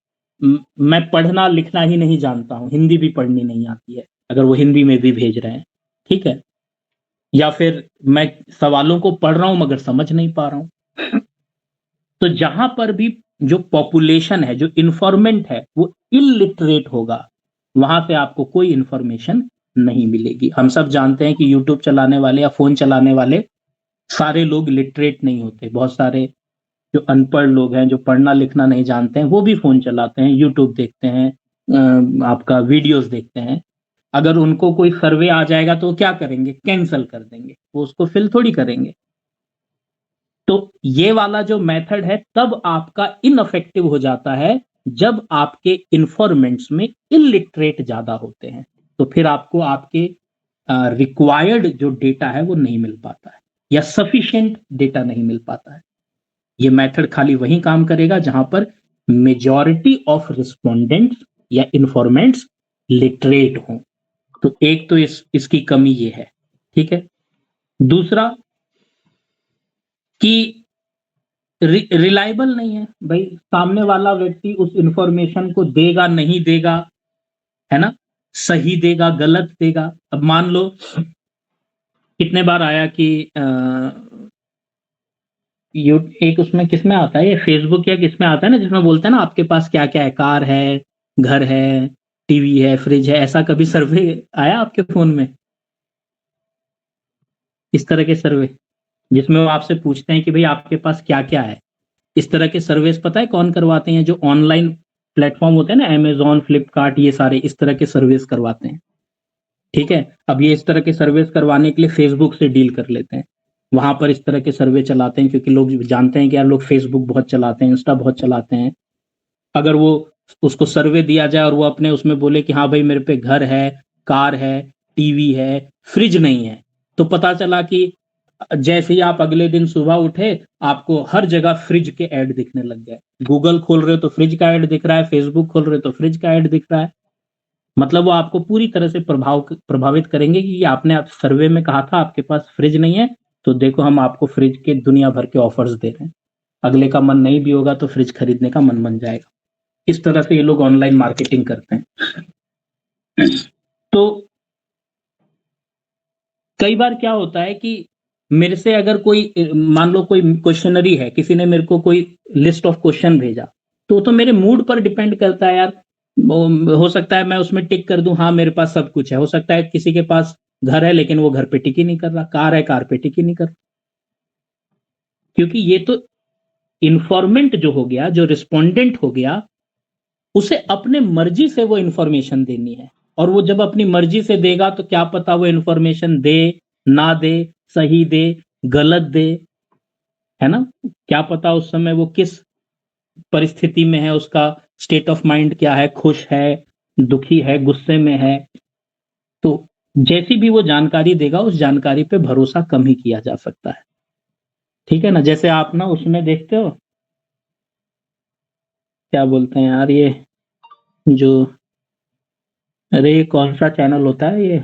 मैं पढ़ना लिखना ही नहीं जानता हूँ, हिंदी भी पढ़नी नहीं आती है, अगर वो हिंदी में भी भेज रहे हैं, ठीक है। या फिर मैं सवालों को पढ़ रहा हूं मगर समझ नहीं पा रहा हूं। तो जहां पर भी जो पॉपुलेशन है, जो इन्फॉर्मेंट है, वो इलिटरेट होगा, वहां से आपको कोई इंफॉर्मेशन नहीं मिलेगी। हम सब जानते हैं कि यूट्यूब चलाने वाले या फोन चलाने वाले सारे लोग लिटरेट नहीं होते। बहुत सारे जो अनपढ़ लोग हैं, जो पढ़ना लिखना नहीं जानते हैं, वो भी फोन चलाते हैं, यूट्यूब देखते हैं, आपका वीडियोस देखते हैं। अगर उनको कोई सर्वे आ जाएगा तो वो क्या करेंगे? कैंसिल कर देंगे, वो उसको फिल थोड़ी करेंगे। तो ये वाला जो मेथड है तब आपका इनअफेक्टिव हो जाता है जब आपके इन्फॉर्मेंट्स में इलिटरेट ज्यादा होते हैं। तो फिर आपको आपके रिक्वायर्ड जो डेटा है वो नहीं मिल पाता है, या सफिशिएंट डेटा नहीं मिल पाता है। ये मेथड खाली वहीं काम करेगा जहां पर मेजॉरिटी ऑफ रिस्पोंडेंट्स या इन्फॉर्मेंट्स लिटरेट हों। तो एक तो इसकी कमी ये है, ठीक है। दूसरा कि रिलायबल नहीं है भाई, सामने वाला व्यक्ति उस इंफॉर्मेशन को देगा नहीं देगा, है ना, सही देगा गलत देगा। अब मान लो कितने बार आया कि एक उसमें किसमें आता है, ये फेसबुक या किसमें आता है ना, जिसमें बोलते हैं ना आपके पास क्या क्या है, कार है, घर है, टीवी है, फ्रिज है। ऐसा कभी सर्वे आया आपके फोन में, इस तरह के सर्वे जिसमें वो आपसे पूछते हैं कि भाई आपके पास क्या क्या है? इस तरह के सर्वेस पता है कौन करवाते हैं? जो ऑनलाइन प्लेटफॉर्म होते हैं ना, अमेजोन, फ्लिपकार्ट, ये सारे इस तरह के सर्विस करवाते हैं। ठीक है? अब ये इस तरह के सर्वेस करवाने के लिए फेसबुक से डील कर लेते हैं। वहाँ पर इस तरह के सर्वे चलाते हैं क्योंकि लोग जानते हैं कि यार लोग फेसबुक बहुत चलाते हैं, इंस्टा बहुत चलाते हैं। अगर वो उसको सर्वे दिया जाए और वो अपने उसमें बोले कि हाँ भाई मेरे पे घर है, कार है, टीवी है, फ्रिज नहीं है, तो पता चला कि जैसे ही आप अगले दिन सुबह उठे, आपको हर जगह फ्रिज के ऐड दिखने लग गए। गूगल खोल रहे हो तो फ्रिज का ऐड दिख रहा है, फेसबुक खोल रहे हो तो फ्रिज का ऐड दिख रहा है। मतलब वो आपको पूरी तरह से प्रभावित करेंगे कि आपने आप सर्वे में कहा था आपके पास फ्रिज नहीं है, तो देखो हम आपको फ्रिज के दुनिया भर के ऑफर्स दे रहे हैं। अगले का मन नहीं भी होगा तो फ्रिज खरीदने का मन बन जाएगा। इस तरह से ये लोग ऑनलाइन मार्केटिंग करते हैं। तो कई बार क्या होता है कि मेरे से अगर कोई मान लो कोई क्वेश्चनरी है, किसी ने मेरे को कोई लिस्ट ऑफ क्वेश्चन भेजा, तो मेरे मूड पर डिपेंड करता है यार। हो सकता है मैं उसमें टिक कर दूं, हाँ मेरे पास सब कुछ है। हो सकता है किसी के पास घर है लेकिन वो घर पे टिक ही नहीं कर रहा, कार है कार पे टिक ही नहीं कर रहा। क्योंकि ये तो इन्फॉर्मेंट जो हो गया, जो रिस्पोंडेंट हो गया, उसे अपने मर्जी से वो इंफॉर्मेशन देनी है। और वो जब अपनी मर्जी से देगा तो क्या पता वो इंफॉर्मेशन दे, ना दे, सही दे, गलत दे, है ना? क्या पता उस समय वो किस परिस्थिति में है, उसका स्टेट ऑफ माइंड क्या है, खुश है, दुखी है, गुस्से में है। तो जैसी भी वो जानकारी देगा, उस जानकारी पे भरोसा कम ही किया जा सकता है। ठीक है ना? जैसे आप ना उसमें देखते हो, क्या बोलते हैं यार ये जो, अरे ये कौन सा चैनल होता है ये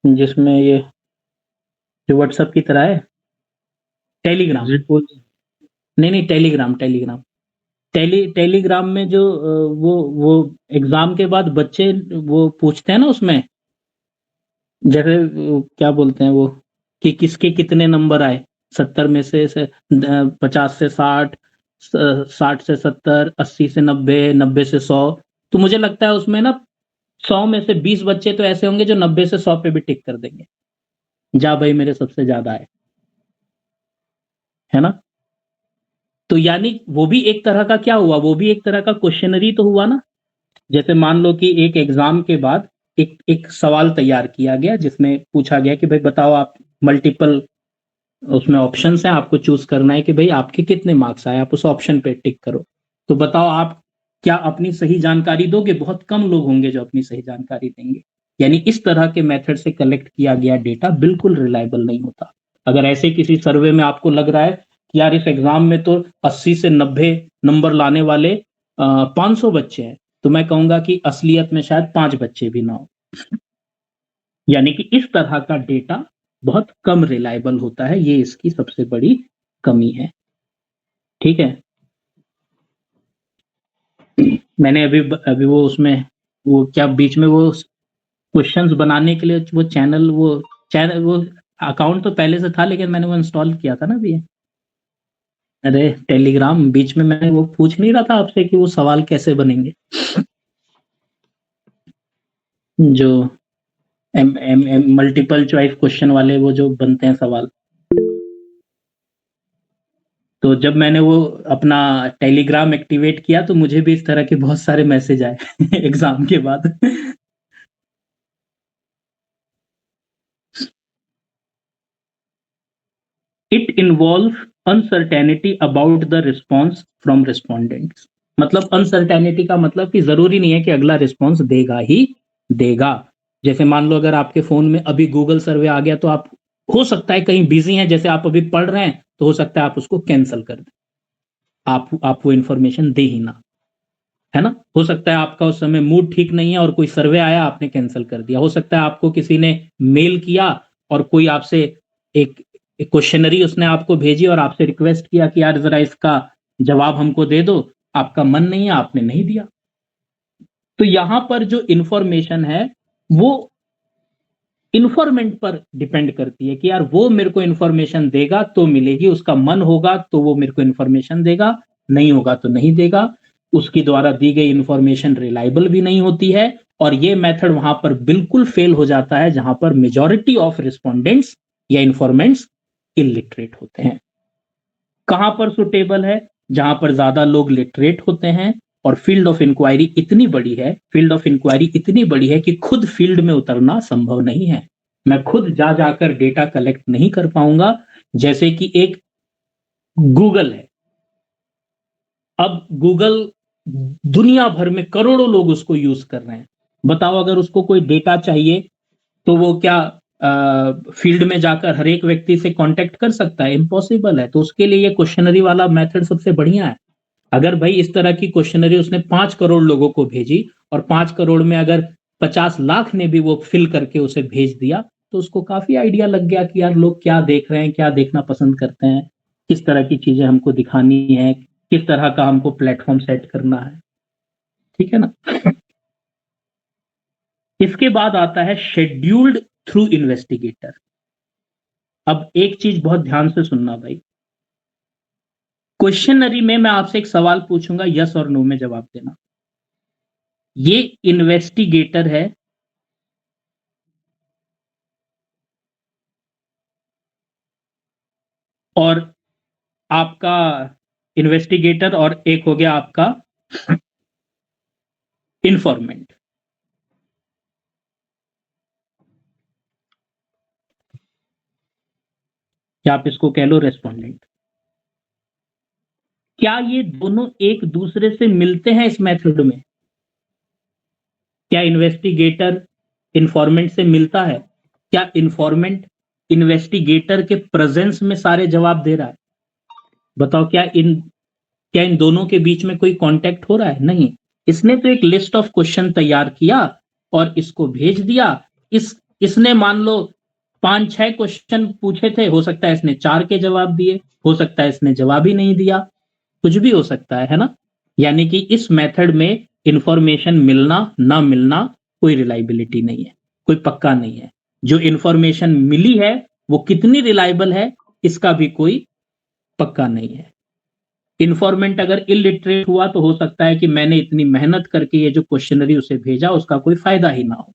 जिसमें ये जो व्हाट्सएप की तरह है, टेलीग्राम। नहीं नहीं, टेलीग्राम टेलीग्राम। टेलीग्राम में जो वो एग्जाम के बाद बच्चे वो पूछते हैं ना उसमें, जैसे क्या बोलते हैं वो, कि किसके कितने नंबर आए, 70 में से 50 से 60, 60 से 70, 80 से 90, 90 से 100। तो मुझे लगता है उसमें ना 100 में से 20 बच्चे तो ऐसे होंगे जो 90 से 100 पे भी टिक कर देंगे, जा भाई मेरे सबसे ज्यादा आए, है ना? तो यानी वो भी एक तरह का क्या हुआ, वो भी एक तरह का क्वेश्चनरी तो हुआ ना। जैसे मान लो कि एक एग्जाम के बाद एक एक सवाल तैयार किया गया जिसमें पूछा गया कि भाई बताओ आप, मल्टीपल उसमें ऑप्शंस हैं, आपको चूज करना है कि भाई आपके कितने मार्क्स आए, आप उस ऑप्शन पे टिक करो। तो बताओ आप क्या अपनी सही जानकारी दोगे? बहुत कम लोग होंगे जो अपनी सही जानकारी देंगे। यानी इस तरह के मेथड से कलेक्ट किया गया डेटा बिल्कुल रिलायबल नहीं होता। अगर ऐसे किसी सर्वे में आपको लग रहा है कि यार इस एग्जाम में तो 80 से 90 नंबर लाने वाले 500 बच्चे हैं, तो मैं कहूंगा कि असलियत में शायद 5 बच्चे भी ना हो। यानी कि इस तरह का डेटा बहुत कम रिलायबल होता है, ये इसकी सबसे बड़ी कमी है। ठीक है? मैंने अभी अभी वो उसमें वो क्या बीच में वो क्वेश्चंस बनाने के लिए वो चैनल वो अकाउंट तो पहले से था लेकिन मैंने वो इंस्टॉल किया था ना अभी। अरे टेलीग्राम, बीच में मैं वो पूछ नहीं रहा था आपसे कि वो सवाल कैसे बनेंगे, जो M M M multiple choice question वाले वो जो बनते हैं सवाल। तो जब मैंने वो अपना टेलीग्राम एक्टिवेट किया तो मुझे भी इस तरह के बहुत सारे मैसेज आए एग्जाम के बाद। It involve uncertainty about the response from respondents. मतलब अनसर्टेनिटी का मतलब कि जरूरी नहीं है कि अगला रिस्पॉन्स देगा ही देगा। जैसे मान लो अगर आपके फोन में अभी गूगल सर्वे आ गया तो आप, हो सकता है कहीं बिजी हैं, जैसे आप अभी पढ़ रहे हैं, तो हो सकता है आप उसको कैंसिल कर दें, आप वो इंफॉर्मेशन दे ही ना, है ना? हो सकता है आपका उस समय मूड ठीक नहीं है और कोई सर्वे आया आपने कैंसिल कर दिया। हो सकता है आपको किसी ने मेल किया और कोई आपसे एक क्वेश्चनरी उसने आपको भेजी और आपसे रिक्वेस्ट किया कि यार जरा इसका जवाब हमको दे दो, आपका मन नहीं है, आपने नहीं दिया। तो यहां पर जो इंफॉर्मेशन है वो इन्फॉर्मेंट पर डिपेंड करती है कि यार वो मेरे को इन्फॉर्मेशन देगा तो मिलेगी, उसका मन होगा तो वो मेरे को इन्फॉर्मेशन देगा, नहीं होगा तो नहीं देगा। उसकी द्वारा दी गई इन्फॉर्मेशन रिलायबल भी नहीं होती है। और ये मेथड वहां पर बिल्कुल फेल हो जाता है जहां पर मेजॉरिटी ऑफ रिस्पोंडेंट्स या इन्फॉर्मेंट्स इलिटरेट होते हैं। कहां पर सुटेबल है? जहां पर ज्यादा लोग लिटरेट होते हैं, और फील्ड ऑफ इंक्वायरी इतनी बड़ी है, फील्ड ऑफ इंक्वायरी इतनी बड़ी है कि खुद फील्ड में उतरना संभव नहीं है। मैं खुद जा जाकर डेटा कलेक्ट नहीं कर पाऊंगा। जैसे कि एक गूगल है, अब गूगल दुनिया भर में करोड़ों लोग उसको यूज कर रहे हैं। बताओ अगर उसको कोई डेटा चाहिए तो वो क्या फील्ड में जाकर हर एक व्यक्ति से कांटेक्ट कर सकता है? इम्पॉसिबल है। तो उसके लिए ये क्वेश्चनरी वाला मेथड सबसे बढ़िया है। अगर भाई इस तरह की क्वेश्चनरी उसने 5 करोड़ लोगों को भेजी और 5 करोड़ में अगर 50 लाख ने भी वो फिल करके उसे भेज दिया, तो उसको काफी आइडिया लग गया कि यार लोग क्या देख रहे हैं, क्या देखना पसंद करते हैं, किस तरह की चीजें हमको दिखानी है, किस तरह का हमको प्लेटफॉर्म सेट करना है। ठीक है ना? इसके बाद आता है शेड्यूल्ड थ्रू इन्वेस्टिगेटर। अब एक चीज बहुत ध्यान से सुनना भाई, क्वेश्चनरी में मैं आपसे एक सवाल पूछूंगा, यस और नो में जवाब देना। ये इन्वेस्टिगेटर है और आपका इन्वेस्टिगेटर और एक हो गया आपका इंफॉर्मेंट। या आप इसको कह लो रेस्पोंडेंट। क्या ये दोनों एक दूसरे से मिलते हैं इस मेथड में? क्या इन्वेस्टिगेटर इंफॉर्मेंट से मिलता है? क्या इंफॉर्मेंट इन्वेस्टिगेटर के प्रेजेंस में सारे जवाब दे रहा है? बताओ, क्या इन दोनों के बीच में कोई कांटेक्ट हो रहा है? नहीं। इसने तो एक लिस्ट ऑफ क्वेश्चन तैयार किया और इसको भेज दिया। इसने मान लो 5-6 क्वेश्चन पूछे थे, हो सकता है इसने 4 के जवाब दिए, हो सकता है इसने जवाब ही नहीं दिया, कुछ भी हो सकता है ना? यानी कि इस मेथड में इंफॉर्मेशन मिलना ना मिलना कोई रिलायबिलिटी नहीं है, कोई पक्का नहीं है। जो इंफॉर्मेशन मिली है वो कितनी रिलायबल है इसका भी कोई पक्का नहीं है। इन्फॉर्मेंट अगर इलिटरेट हुआ तो हो सकता है कि मैंने इतनी मेहनत करके ये जो क्वेश्चनरी उसे भेजा उसका कोई फायदा ही ना हो।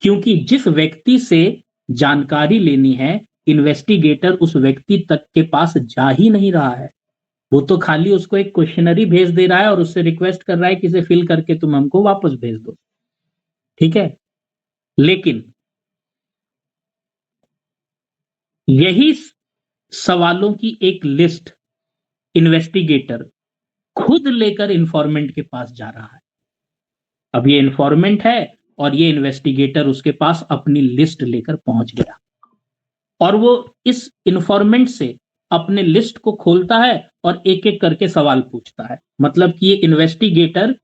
क्योंकि जिस व्यक्ति से जानकारी लेनी है, इन्वेस्टिगेटर उस व्यक्ति तक के पास जा ही नहीं रहा है। वो तो खाली उसको एक क्वेश्चनरी भेज दे रहा है और उससे रिक्वेस्ट कर रहा है कि इसे फिल करके तुम हमको वापस भेज दो। ठीक है? लेकिन यही सवालों की एक लिस्ट इन्वेस्टिगेटर खुद लेकर इंफॉर्मेंट के पास जा रहा है। अब ये इंफॉर्मेंट है और ये इन्वेस्टिगेटर उसके पास अपनी लिस्ट लेकर पहुंच गया और वो इस इंफॉर्मेंट से अपने लिस्ट को खोलता है और एक एक करके सवाल पूछता है। मतलब कि ये इन्वेस्टिगेटर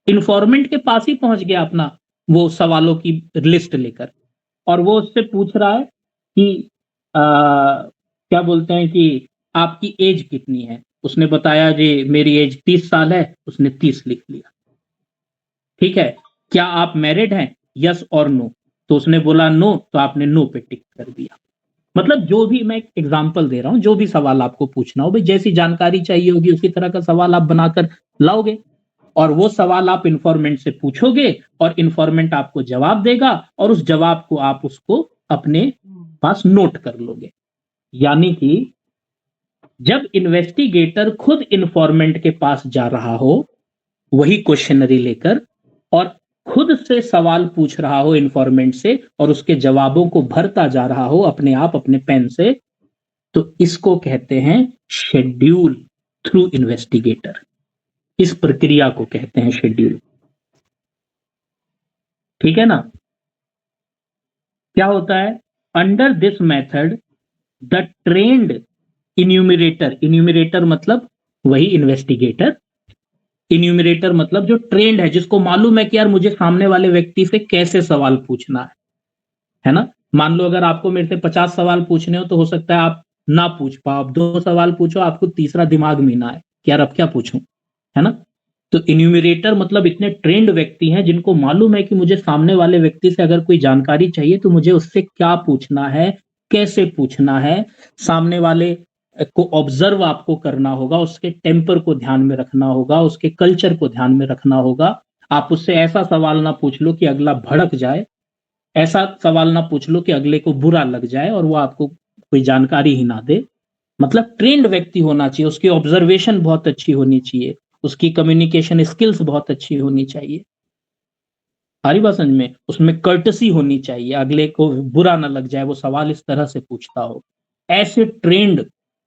इंफॉर्मेंट के पास ही पहुंच गया अपना वो सवालों की लिस्ट लेकर, और वो उससे पूछ रहा है कि क्या बोलते हैं कि आपकी एज कितनी है? उसने बताया जी मेरी एज 30 साल है, उसने 30 लिख लिया। ठीक है? क्या आप मैरिड हैं? यस और नो, तो उसने बोला नो, तो आपने नो पे टिक कर दिया। मतलब जो भी, मैं एग्जांपल दे रहा हूं, जो भी सवाल आपको पूछना हो भाई, जैसी जानकारी चाहिए होगी उसी तरह का सवाल आप बनाकर लाओगे और वो सवाल आप इंफॉर्मेंट से पूछोगे और इंफॉर्मेंट आपको जवाब देगा और उस जवाब को आप उसको अपने पास नोट कर लोगे। यानी कि जब इन्वेस्टिगेटर खुद इंफॉर्मेंट के पास जा रहा हो वही क्वेश्चनरी लेकर और खुद से सवाल पूछ रहा हो इंफॉर्मेंट से और उसके जवाबों को भरता जा रहा हो अपने आप अपने पेन से, तो इसको कहते हैं शेड्यूल थ्रू इन्वेस्टिगेटर। इस प्रक्रिया को कहते हैं शेड्यूल। ठीक है ना? क्या होता है? Under this method the trend enumerator मतलब वही इन्वेस्टिगेटर, इन्यूमरेटर मतलब जो ट्रेंड है, जिसको मालूम है कि यार मुझे सामने वाले व्यक्ति से कैसे सवाल पूछना है ना? मान लो अगर आपको मेरे से 50 सवाल पूछने हो तो हो सकता है आप ना पूछ पाओ, आप 2 सवाल पूछो, आपको तीसरा दिमाग में ना आए कि यार अब क्या पूछूं, है ना? तो इन्यूमरेटर मतलब इतने ट्रेंड व्यक्ति हैं जिनको मालूम है कि मुझे सामने वाले व्यक्ति से अगर कोई जानकारी चाहिए तो मुझे उससे क्या पूछना है, कैसे पूछना है। सामने वाले को ऑब्जर्व आपको करना होगा, उसके टेम्पर को ध्यान में रखना होगा, उसके कल्चर को ध्यान में रखना होगा। आप उससे ऐसा सवाल ना पूछ लो कि अगला भड़क जाए, ऐसा सवाल ना पूछ लो कि अगले को बुरा लग जाए और वो आपको कोई जानकारी ही ना दे। मतलब ट्रेंड व्यक्ति होना चाहिए, उसकी ऑब्जर्वेशन बहुत अच्छी होनी चाहिए, उसकी कम्युनिकेशन स्किल्स बहुत अच्छी होनी चाहिए। आ रही बात समझ में? उसमें कर्टसी होनी चाहिए, अगले को बुरा ना लग जाए वो सवाल इस तरह से पूछता हो। ऐसे ट्रेंड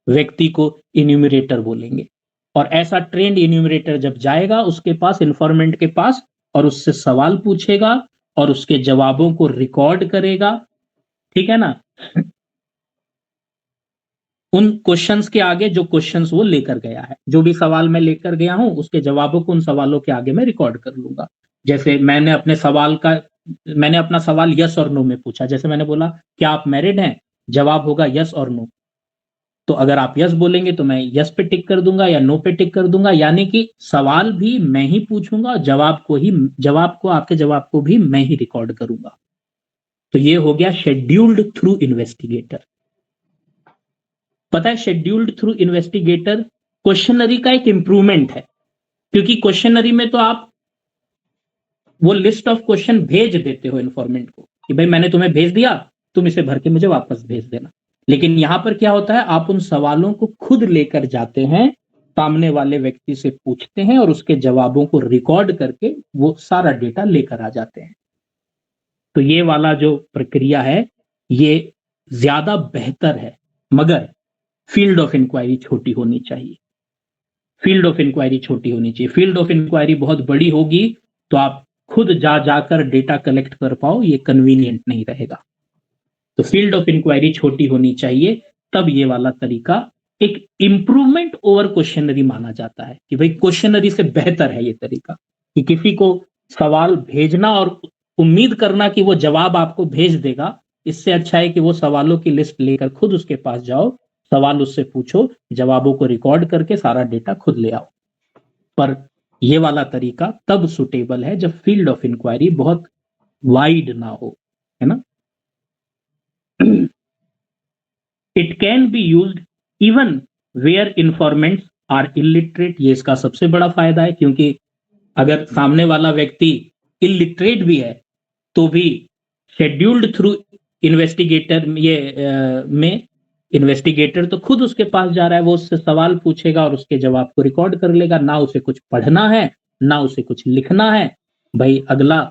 व्यक्ति को इन्यूमरेटर बोलेंगे। और ऐसा ट्रेंड इन्यूमरेटर जब जाएगा उसके पास, इन्फॉर्मेंट के पास, और उससे सवाल पूछेगा और उसके जवाबों को रिकॉर्ड करेगा, ठीक है ना? उन क्वेश्चंस के आगे जो क्वेश्चंस वो लेकर गया है, जो भी सवाल मैं लेकर गया हूं उसके जवाबों को उन सवालों के आगे मैं रिकॉर्ड कर लूंगा। जैसे मैंने अपना सवाल यस और नो में पूछा, जैसे मैंने बोला क्या आप मैरिड हैं, जवाब होगा यस और नो। तो अगर आप यस बोलेंगे तो मैं यस पे टिक कर दूंगा या नो पे टिक कर दूंगा, यानी कि सवाल भी मैं ही पूछूंगा और आपके जवाब को भी मैं ही रिकॉर्ड करूंगा। तो ये हो गया शेड्यूल्ड थ्रू इन्वेस्टिगेटर। पता है शेड्यूल्ड थ्रू इन्वेस्टिगेटर क्वेश्चनरी का एक इंप्रूवमेंट है, क्योंकि क्वेश्चनरी में तो आप वो लिस्ट ऑफ क्वेश्चन भेज देते हो इन्फॉर्मेंट को कि भाई मैंने तुम्हें भेज दिया, तुम इसे भर के मुझे वापस भेज देना। लेकिन यहां पर क्या होता है, आप उन सवालों को खुद लेकर जाते हैं, सामने वाले व्यक्ति से पूछते हैं और उसके जवाबों को रिकॉर्ड करके वो सारा डेटा लेकर आ जाते हैं। तो ये वाला जो प्रक्रिया है ये ज्यादा बेहतर है, मगर फील्ड ऑफ इंक्वायरी छोटी होनी चाहिए। फील्ड ऑफ इंक्वायरी छोटी होनी चाहिए। फील्ड ऑफ इंक्वायरी बहुत बड़ी होगी तो आप खुद जा जाकर डेटा कलेक्ट कर पाओ, ये कन्वीनियंट नहीं रहेगा। तो फील्ड ऑफ इंक्वायरी छोटी होनी चाहिए, तब ये वाला तरीका एक इंप्रूवमेंट ओवर क्वेश्चनरी माना जाता है कि भाई क्वेश्चनरी से बेहतर है ये तरीका। कि किसी को सवाल भेजना और उम्मीद करना कि वो जवाब आपको भेज देगा, इससे अच्छा है कि वो सवालों की लिस्ट लेकर खुद उसके पास जाओ, सवाल उससे पूछो, जवाबों को रिकॉर्ड करके सारा डेटा खुद ले आओ। पर ये वाला तरीका तब सुटेबल है जब फील्ड ऑफ इंक्वायरी बहुत वाइड ना हो, है ना? It can be used even where informants are illiterate. ये इसका सबसे बड़ा फायदा है, क्योंकि अगर सामने वाला व्यक्ति इलिटरेट भी है तो भी शेड्यूल्ड थ्रू इन्वेस्टिगेटर में इन्वेस्टिगेटर तो खुद उसके पास जा रहा है, वो उससे सवाल पूछेगा और उसके जवाब को रिकॉर्ड कर लेगा। ना उसे कुछ पढ़ना है, ना उसे कुछ लिखना है। भाई अगला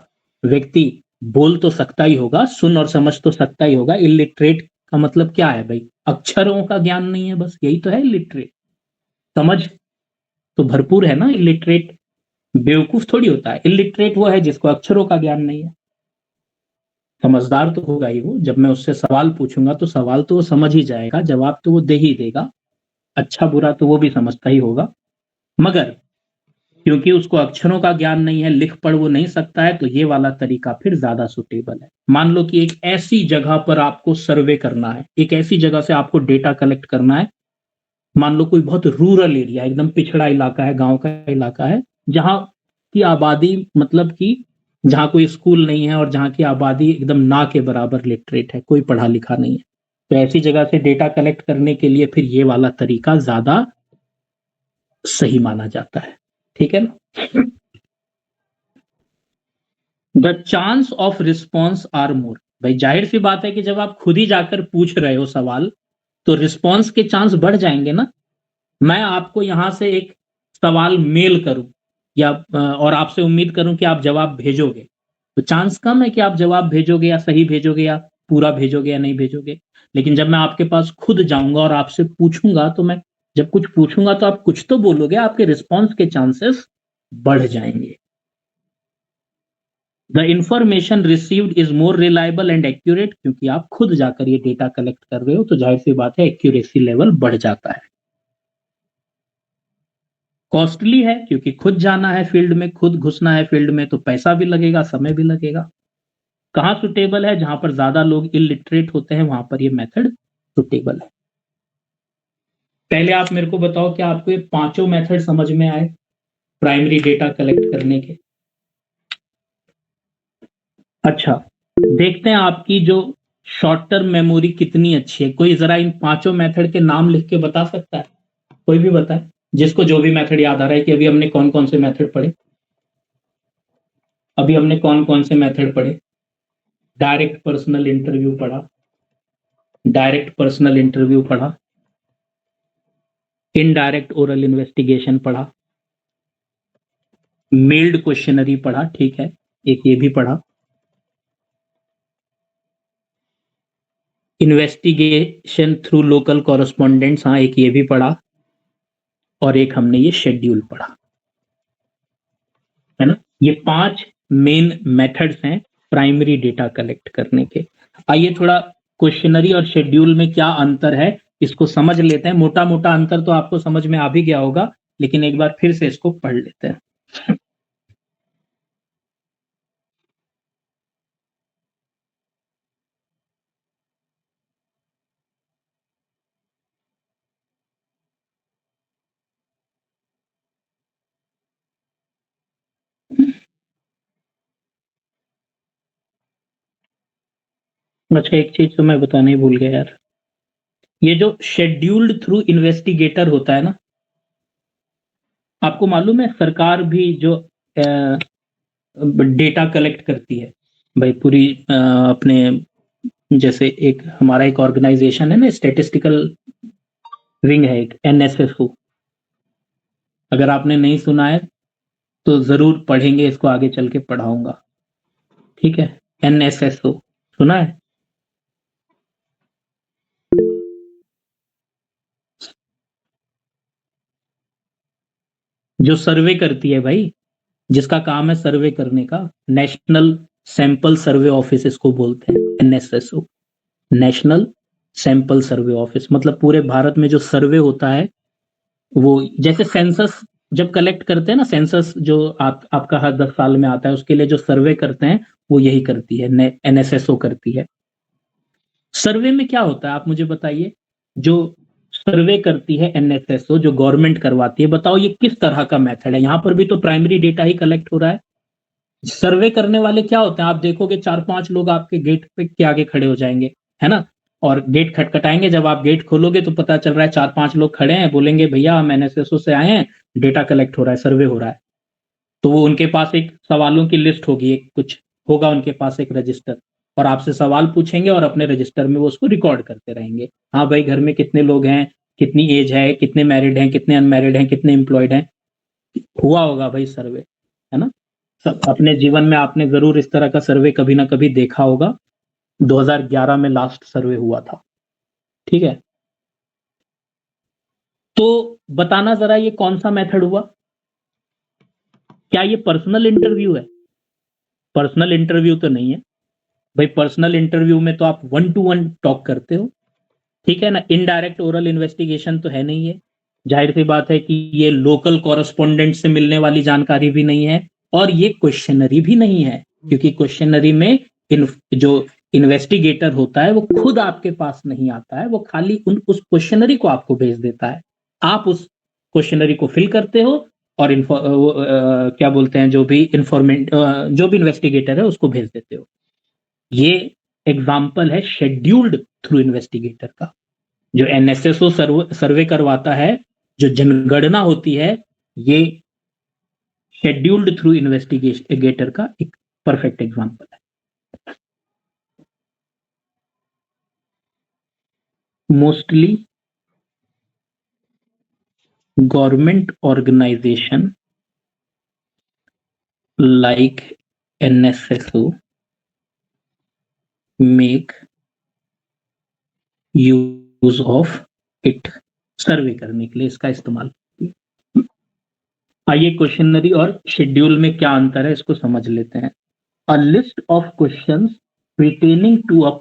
व्यक्ति बोल तो सकता ही होगा, सुन और समझ तो सकता ही होगा। इलिटरेट का मतलब क्या है भाई? अक्षरों का ज्ञान नहीं है, बस यही तो है इलिटरेट। समझ तो भरपूर है ना। इलिटरेट बेवकूफ थोड़ी होता है, इलिटरेट वो है जिसको अक्षरों का ज्ञान नहीं है। समझदार तो होगा ही वो, जब मैं उससे सवाल पूछूंगा तो सवाल तो वो समझ ही जाएगा, जवाब तो वो दे ही देगा, अच्छा बुरा तो वो भी समझता ही होगा। मगर क्योंकि उसको अक्षरों का ज्ञान नहीं है, लिख पढ़ वो नहीं सकता है, तो ये वाला तरीका फिर ज्यादा सुटेबल है। मान लो कि एक ऐसी जगह पर आपको सर्वे करना है, एक ऐसी जगह से आपको डेटा कलेक्ट करना है, मान लो कोई बहुत रूरल एरिया, एकदम पिछड़ा इलाका है, गांव का इलाका है, जहां की आबादी मतलब कि जहां कोई स्कूल नहीं है और जहां की आबादी एकदम ना के बराबर लिटरेट है, कोई पढ़ा लिखा नहीं है। तो ऐसी जगह से डेटा कलेक्ट करने के लिए फिर ये वाला तरीका ज्यादा सही माना जाता है, ठीक है ना? The chance of response are more. भाई जाहिर सी बात है कि जब आप खुद ही जाकर पूछ रहे हो सवाल, तो रिस्पॉन्स के चांस बढ़ जाएंगे ना। मैं आपको यहां से एक सवाल मेल करूं या और आपसे उम्मीद करूं कि आप जवाब भेजोगे, तो चांस कम है कि आप जवाब भेजोगे या सही भेजोगे या पूरा भेजोगे या नहीं भेजोगे। लेकिन जब मैं आपके पास खुद जाऊंगा और आपसे पूछूंगा, तो मैं जब कुछ पूछूंगा तो आप कुछ तो बोलोगे, आपके रिस्पॉन्स के चांसेस बढ़ जाएंगे। The information received is more reliable and accurate. क्योंकि आप खुद जाकर ये डेटा कलेक्ट कर रहे हो तो जाहिर सी बात है एक्यूरेसी लेवल बढ़ जाता है। कॉस्टली है क्योंकि खुद जाना है फील्ड में, खुद घुसना है फील्ड में, तो पैसा भी लगेगा, समय भी लगेगा। कहाँ सुटेबल है? जहां पर ज्यादा लोग इलिटरेट होते हैं वहां पर ये मेथड सुटेबल है। पहले आप मेरे को बताओ, क्या आपको ये पांचों मेथड समझ में आए प्राइमरी डेटा कलेक्ट करने के? अच्छा, देखते हैं आपकी जो शॉर्ट टर्म मेमोरी कितनी अच्छी है। कोई जरा इन पांचों मेथड के नाम लिख के बता सकता है? कोई भी बताए, जिसको जो भी मेथड याद आ रहा है कि अभी हमने कौन कौन से मेथड पढ़े। अभी हमने कौन कौन से मेथड पढ़े? डायरेक्ट पर्सनल इंटरव्यू पढ़ा, डायरेक्ट पर्सनल इंटरव्यू पढ़ा, इनडायरेक्ट ओरल इन्वेस्टिगेशन पढ़ा, मेल्ड क्वेश्चनरी पढ़ा, ठीक है, एक ये भी पढ़ा। इन्वेस्टिगेशन थ्रू लोकल कॉरेस्पॉन्डेंट्स, हाँ एक ये भी पढ़ा। और एक हमने ये शेड्यूल पढ़ा, है ना। ये 5 मेन मेथड्स हैं प्राइमरी डेटा कलेक्ट करने के। आइए थोड़ा क्वेश्चनरी और शेड्यूल में क्या अंतर है इसको समझ लेते हैं। मोटा मोटा अंतर तो आपको समझ में आ भी गया होगा, लेकिन एक बार फिर से इसको पढ़ लेते हैं। अच्छा, एक चीज तो मैं बताना ही भूल गया यार। ये जो शेड्यूल्ड थ्रू इन्वेस्टिगेटर होता है ना, आपको मालूम है सरकार भी जो डेटा कलेक्ट करती है भाई पूरी, अपने जैसे एक हमारा एक ऑर्गेनाइजेशन है ना, स्टैटिस्टिकल विंग है एक, एनएसएसओ। अगर आपने नहीं सुना है तो जरूर पढ़ेंगे, इसको आगे चल के पढ़ाऊंगा, ठीक है। एनएसएसओ सुना है? जो सर्वे करती है भाई, जिसका काम है सर्वे करने का, नेशनल सैंपल सर्वे ऑफिस इसको बोलते हैं, NSSO, national sample survey office. मतलब पूरे भारत में जो सर्वे होता है, वो जैसे सेंसस जब कलेक्ट करते हैं ना, सेंसस जो आपका हर 10 साल में आता है, उसके लिए जो सर्वे करते हैं वो यही करती है, एनएसएसओ करती है। सर्वे में क्या होता है आप मुझे बताइए। जो सर्वे करती है एनएसएसओ, जो गवर्नमेंट करवाती है, बताओ ये किस तरह का मेथड है। यहां पर भी तो प्राइमरी डेटा ही कलेक्ट हो रहा है। सर्वे करने वाले क्या होते हैं, आप देखोगे 4-5 लोग आपके गेट पे के आगे खड़े हो जाएंगे, है ना। और गेट खटखटाएंगे, जब आप गेट खोलोगे तो पता चल रहा है 4-5 लोग खड़े हैं, बोलेंगे भैया हम एनएसएसओ से आए हैं, डेटा कलेक्ट हो रहा है, सर्वे हो रहा है। तो वो उनके पास एक सवालों की लिस्ट होगी, एक कुछ होगा उनके पास एक रजिस्टर, और आपसे सवाल पूछेंगे और अपने रजिस्टर में वो उसको रिकॉर्ड करते रहेंगे। हाँ भाई, घर में कितने लोग हैं, कितनी एज है, कितने मैरिड हैं, कितने अनमैरिड हैं, कितने एम्प्लॉयड हैं। हुआ होगा भाई सर्वे, है ना। सब अपने जीवन में आपने जरूर इस तरह का सर्वे कभी ना कभी देखा होगा। 2011 में लास्ट सर्वे हुआ था, ठीक है। तो बताना जरा ये कौन सा मेथड हुआ। क्या ये पर्सनल इंटरव्यू है? पर्सनल इंटरव्यू तो नहीं है भाई। पर्सनल इंटरव्यू में तो आप 1-to-1 टॉक करते हो, ठीक है ना। इनडायरेक्ट ओरल इन्वेस्टिगेशन तो है नहीं है। जाहिर सी बात है कि ये लोकल कॉरेस्पोंडेंट से मिलने वाली जानकारी भी नहीं है, और ये क्वेश्चनरी भी नहीं है, क्योंकि क्वेश्चनरी में जो इन्वेस्टिगेटर होता है वो खुद आपके पास नहीं आता है, वो खाली उस क्वेश्चनरी को आपको भेज देता है। आप उस क्वेश्चनरी को फिल करते हो, और क्या बोलते हैं, जो भी इंफॉर्मेंट जो भी इन्वेस्टिगेटर है उसको भेज देते हो। ये एग्जाम्पल है शेड्यूल्ड थ्रू इन्वेस्टिगेटर का। जो एनएसएसओ सर्वे करवाता है, जो जनगणना होती है, ये शेड्यूल्ड थ्रू इन्वेस्टिगेटर का एक परफेक्ट एग्जाम्पल है। Mostly government organisation like NSSO make use of it. Survey करने के लिए इसका इस्तेमाल। आइए क्वेश्चनरी और शेड्यूल में क्या अंतर है इसको समझ लेते हैं। A list of questions pertaining to a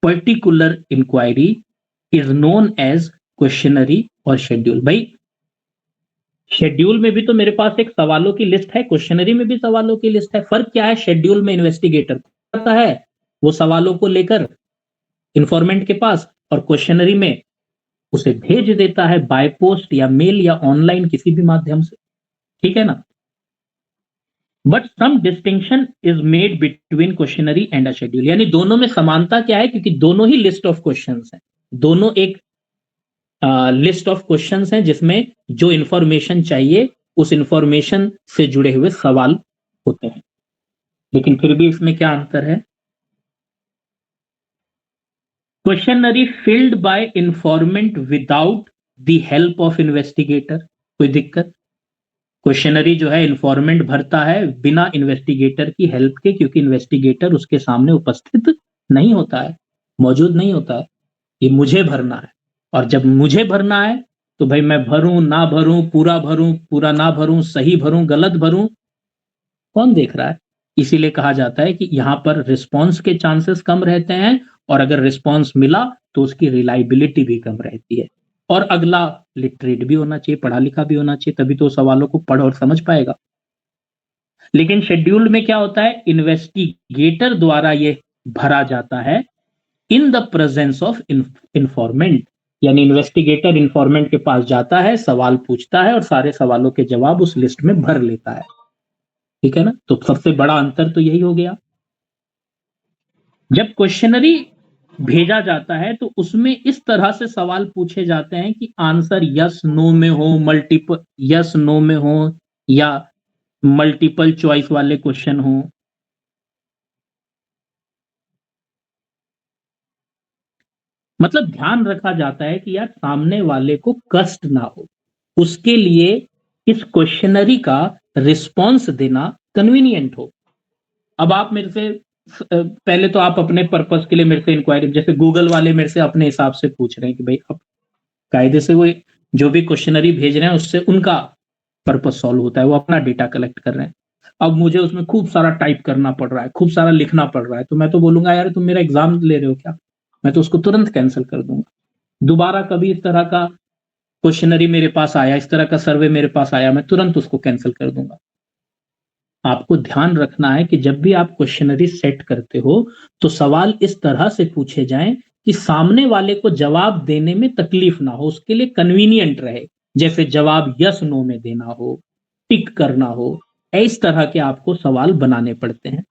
particular inquiry is known as questionnaire और शेड्यूल। भाई शेड्यूल में भी तो मेरे पास एक सवालों की लिस्ट है, क्वेश्चनरी में भी सवालों की लिस्ट है। फर्क क्या है, शेड्यूल में इन्वेस्टिगेटर आता है वो सवालों को लेकर इंफॉर्मेंट के पास, और क्वेश्चनरी में उसे भेज देता है बाय पोस्ट या मेल या ऑनलाइन किसी भी माध्यम से, ठीक है ना। But some distinction is made between questionnaire and a schedule, यानी दोनों में समानता क्या है, क्योंकि दोनों ही लिस्ट ऑफ क्वेश्चंस हैं। दोनों एक लिस्ट ऑफ क्वेश्चंस हैं जिसमें जो इंफॉर्मेशन चाहिए उस इंफॉर्मेशन से जुड़े हुए सवाल होते हैं। लेकिन फिर भी इसमें क्या अंतर है। Questionnaire filled by इंफॉर्मेंट without the help of investigator, कोई दिक्कत। क्वेश्चनरी जो है इन्फॉर्मेंट भरता है बिना इन्वेस्टिगेटर की हेल्प के, क्योंकि इन्वेस्टिगेटर उसके सामने उपस्थित नहीं होता है, मौजूद नहीं होता है। ये मुझे भरना है, और जब मुझे भरना है तो भाई मैं भरूं ना भरूं, पूरा ना भरूं, सही भरूं, गलत भरूं, कौन देख रहा है? इसीलिए कहा जाता है कि यहां पर रिस्पॉन्स के चांसेस कम रहते हैं, और अगर रिस्पॉन्स मिला तो उसकी रिलायबिलिटी भी कम रहती है। और अगला लिटरेट भी होना चाहिए, पढ़ा लिखा भी होना चाहिए, तभी तो सवालों को पढ़ और समझ पाएगा। लेकिन शेड्यूल में क्या होता है, इन्वेस्टिगेटर द्वारा ये भरा जाता है इन द प्रेजेंस ऑफ इंफॉर्मेंट, यानी इन्वेस्टिगेटर इंफॉर्मेंट के पास जाता है, सवाल पूछता है और सारे सवालों के जवाब उस लिस्ट में भर लेता है। ठीक है ना? तो सबसे बड़ा अंतर तो यही हो गया। जब क्वेश्चनरी भेजा जाता है तो उसमें इस तरह से सवाल पूछे जाते हैं कि आंसर यस नो में हो, मल्टीपल यस नो में हो, या मल्टीपल चॉइस वाले क्वेश्चन हो। मतलब ध्यान रखा जाता है कि यार सामने वाले को कष्ट ना हो, उसके लिए इस क्वेश्चनरी का रिस्पॉन्स देना कन्वीनियंट हो। अब आप मेरे से पहले तो आप अपने पर्पस के लिए मेरे से इंक्वायरी, जैसे गूगल वाले मेरे से अपने हिसाब से पूछ रहे हैं कि भाई अब कायदे से वो जो भी क्वेश्चनरी भेज रहे हैं उससे उनका पर्पस सॉल्व होता है, वो अपना डेटा कलेक्ट कर रहे हैं। अब मुझे उसमें खूब सारा टाइप करना पड़ रहा है, खूब सारा लिखना पड़ रहा है, तो मैं तो बोलूंगा यार तुम मेरा एग्जाम ले रहे हो क्या? मैं तो उसको तुरंत कैंसिल कर दूंगा। दोबारा कभी इस तरह का क्वेश्चनरी मेरे पास आया, इस तरह का सर्वे मेरे पास आया, मैं तुरंत उसको कैंसिल कर दूंगा। आपको ध्यान रखना है कि जब भी आप क्वेश्चनरी सेट करते हो तो सवाल इस तरह से पूछे जाएं कि सामने वाले को जवाब देने में तकलीफ ना हो, उसके लिए कन्वीनियंट रहे। जैसे जवाब यस नो में देना हो, टिक करना हो, इस तरह के आपको सवाल बनाने पड़ते हैं।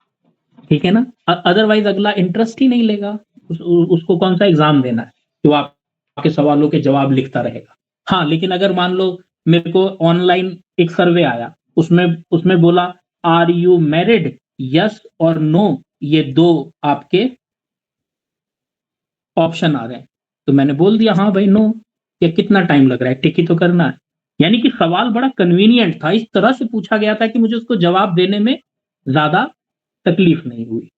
ठीक है ना? अदरवाइज अगला इंटरेस्ट ही नहीं लेगा, उसको कौन सा एग्जाम देना है तो आपके सवालों के जवाब लिखता रहेगा। हाँ, लेकिन अगर मान लो मेरे को ऑनलाइन एक सर्वे आया, उसमें उसमें बोला आर यू मैरिड, यस और नो, ये दो आपके ऑप्शन आ रहे हैं, तो मैंने बोल दिया हाँ भाई नो। या कितना टाइम लग रहा है, टिक ही तो करना है। यानी कि सवाल बड़ा कन्वीनियंट था, इस तरह से पूछा गया था कि मुझे उसको जवाब देने में ज्यादा तकलीफ नहीं हुई।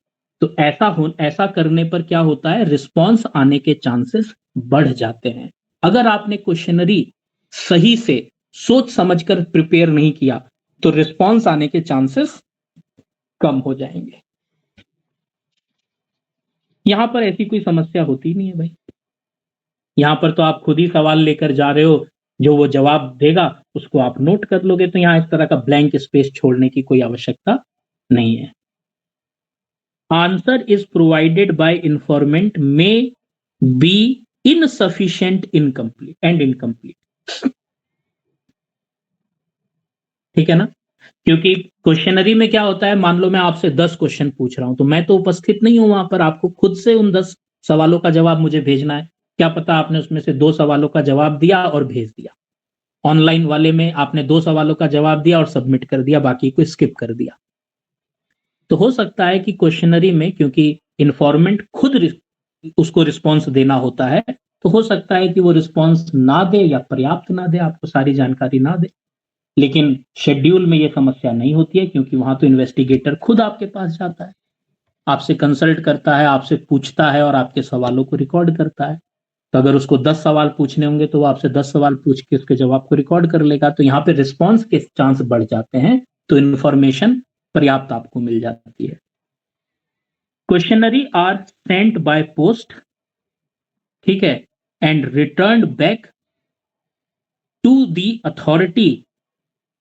तो ऐसा करने पर क्या होता है, रिस्पॉन्स आने के चांसेस बढ़ जाते हैं। अगर आपने क्वेश्चनरी सही से सोच समझकर प्रिपेयर नहीं किया तो रिस्पॉन्स आने के चांसेस कम हो जाएंगे। यहां पर ऐसी कोई समस्या होती नहीं है भाई। यहां पर तो आप खुद ही सवाल लेकर जा रहे हो, जो वो जवाब देगा उसको आप नोट कर लोगे, तो यहां इस तरह का ब्लैंक स्पेस छोड़ने की कोई आवश्यकता नहीं है। Answer is provided by इंफॉर्मेंट may be insufficient incomplete and incomplete. ठीक है ना? क्योंकि क्वेश्चनरी में क्या होता है, मान लो मैं आपसे 10 क्वेश्चन पूछ रहा हूं, तो मैं तो उपस्थित नहीं हूं वहां पर, आपको खुद से उन 10 सवालों का जवाब मुझे भेजना है। क्या पता आपने उसमें से 2 सवालों का जवाब दिया और भेज दिया। ऑनलाइन वाले में आपने 2 सवालों का जवाब दिया और सबमिट कर दिया, बाकी को स्किप कर दिया। तो हो सकता है कि क्वेश्चनरी में, क्योंकि इन्फॉर्मेंट खुद उसको रिस्पॉन्स देना होता है, तो हो सकता है कि वो रिस्पॉन्स ना दे या पर्याप्त ना दे, आपको सारी जानकारी ना दे। लेकिन शेड्यूल में ये समस्या नहीं होती है, क्योंकि वहां तो इन्वेस्टिगेटर खुद आपके पास जाता है, आपसे कंसल्ट करता है, आपसे पूछता है और आपके सवालों को रिकॉर्ड करता है। तो अगर उसको 10 सवाल पूछने होंगे तो वो आपसे 10 सवाल पूछ के उसके जवाब को रिकॉर्ड कर लेगा, तो यहाँ पे रिस्पॉन्स के चांस बढ़ जाते हैं, तो इन्फॉर्मेशन पर्याप्त आपको मिल जाती है। Questionnaire are sent by post, ठीक है, and return back to the authority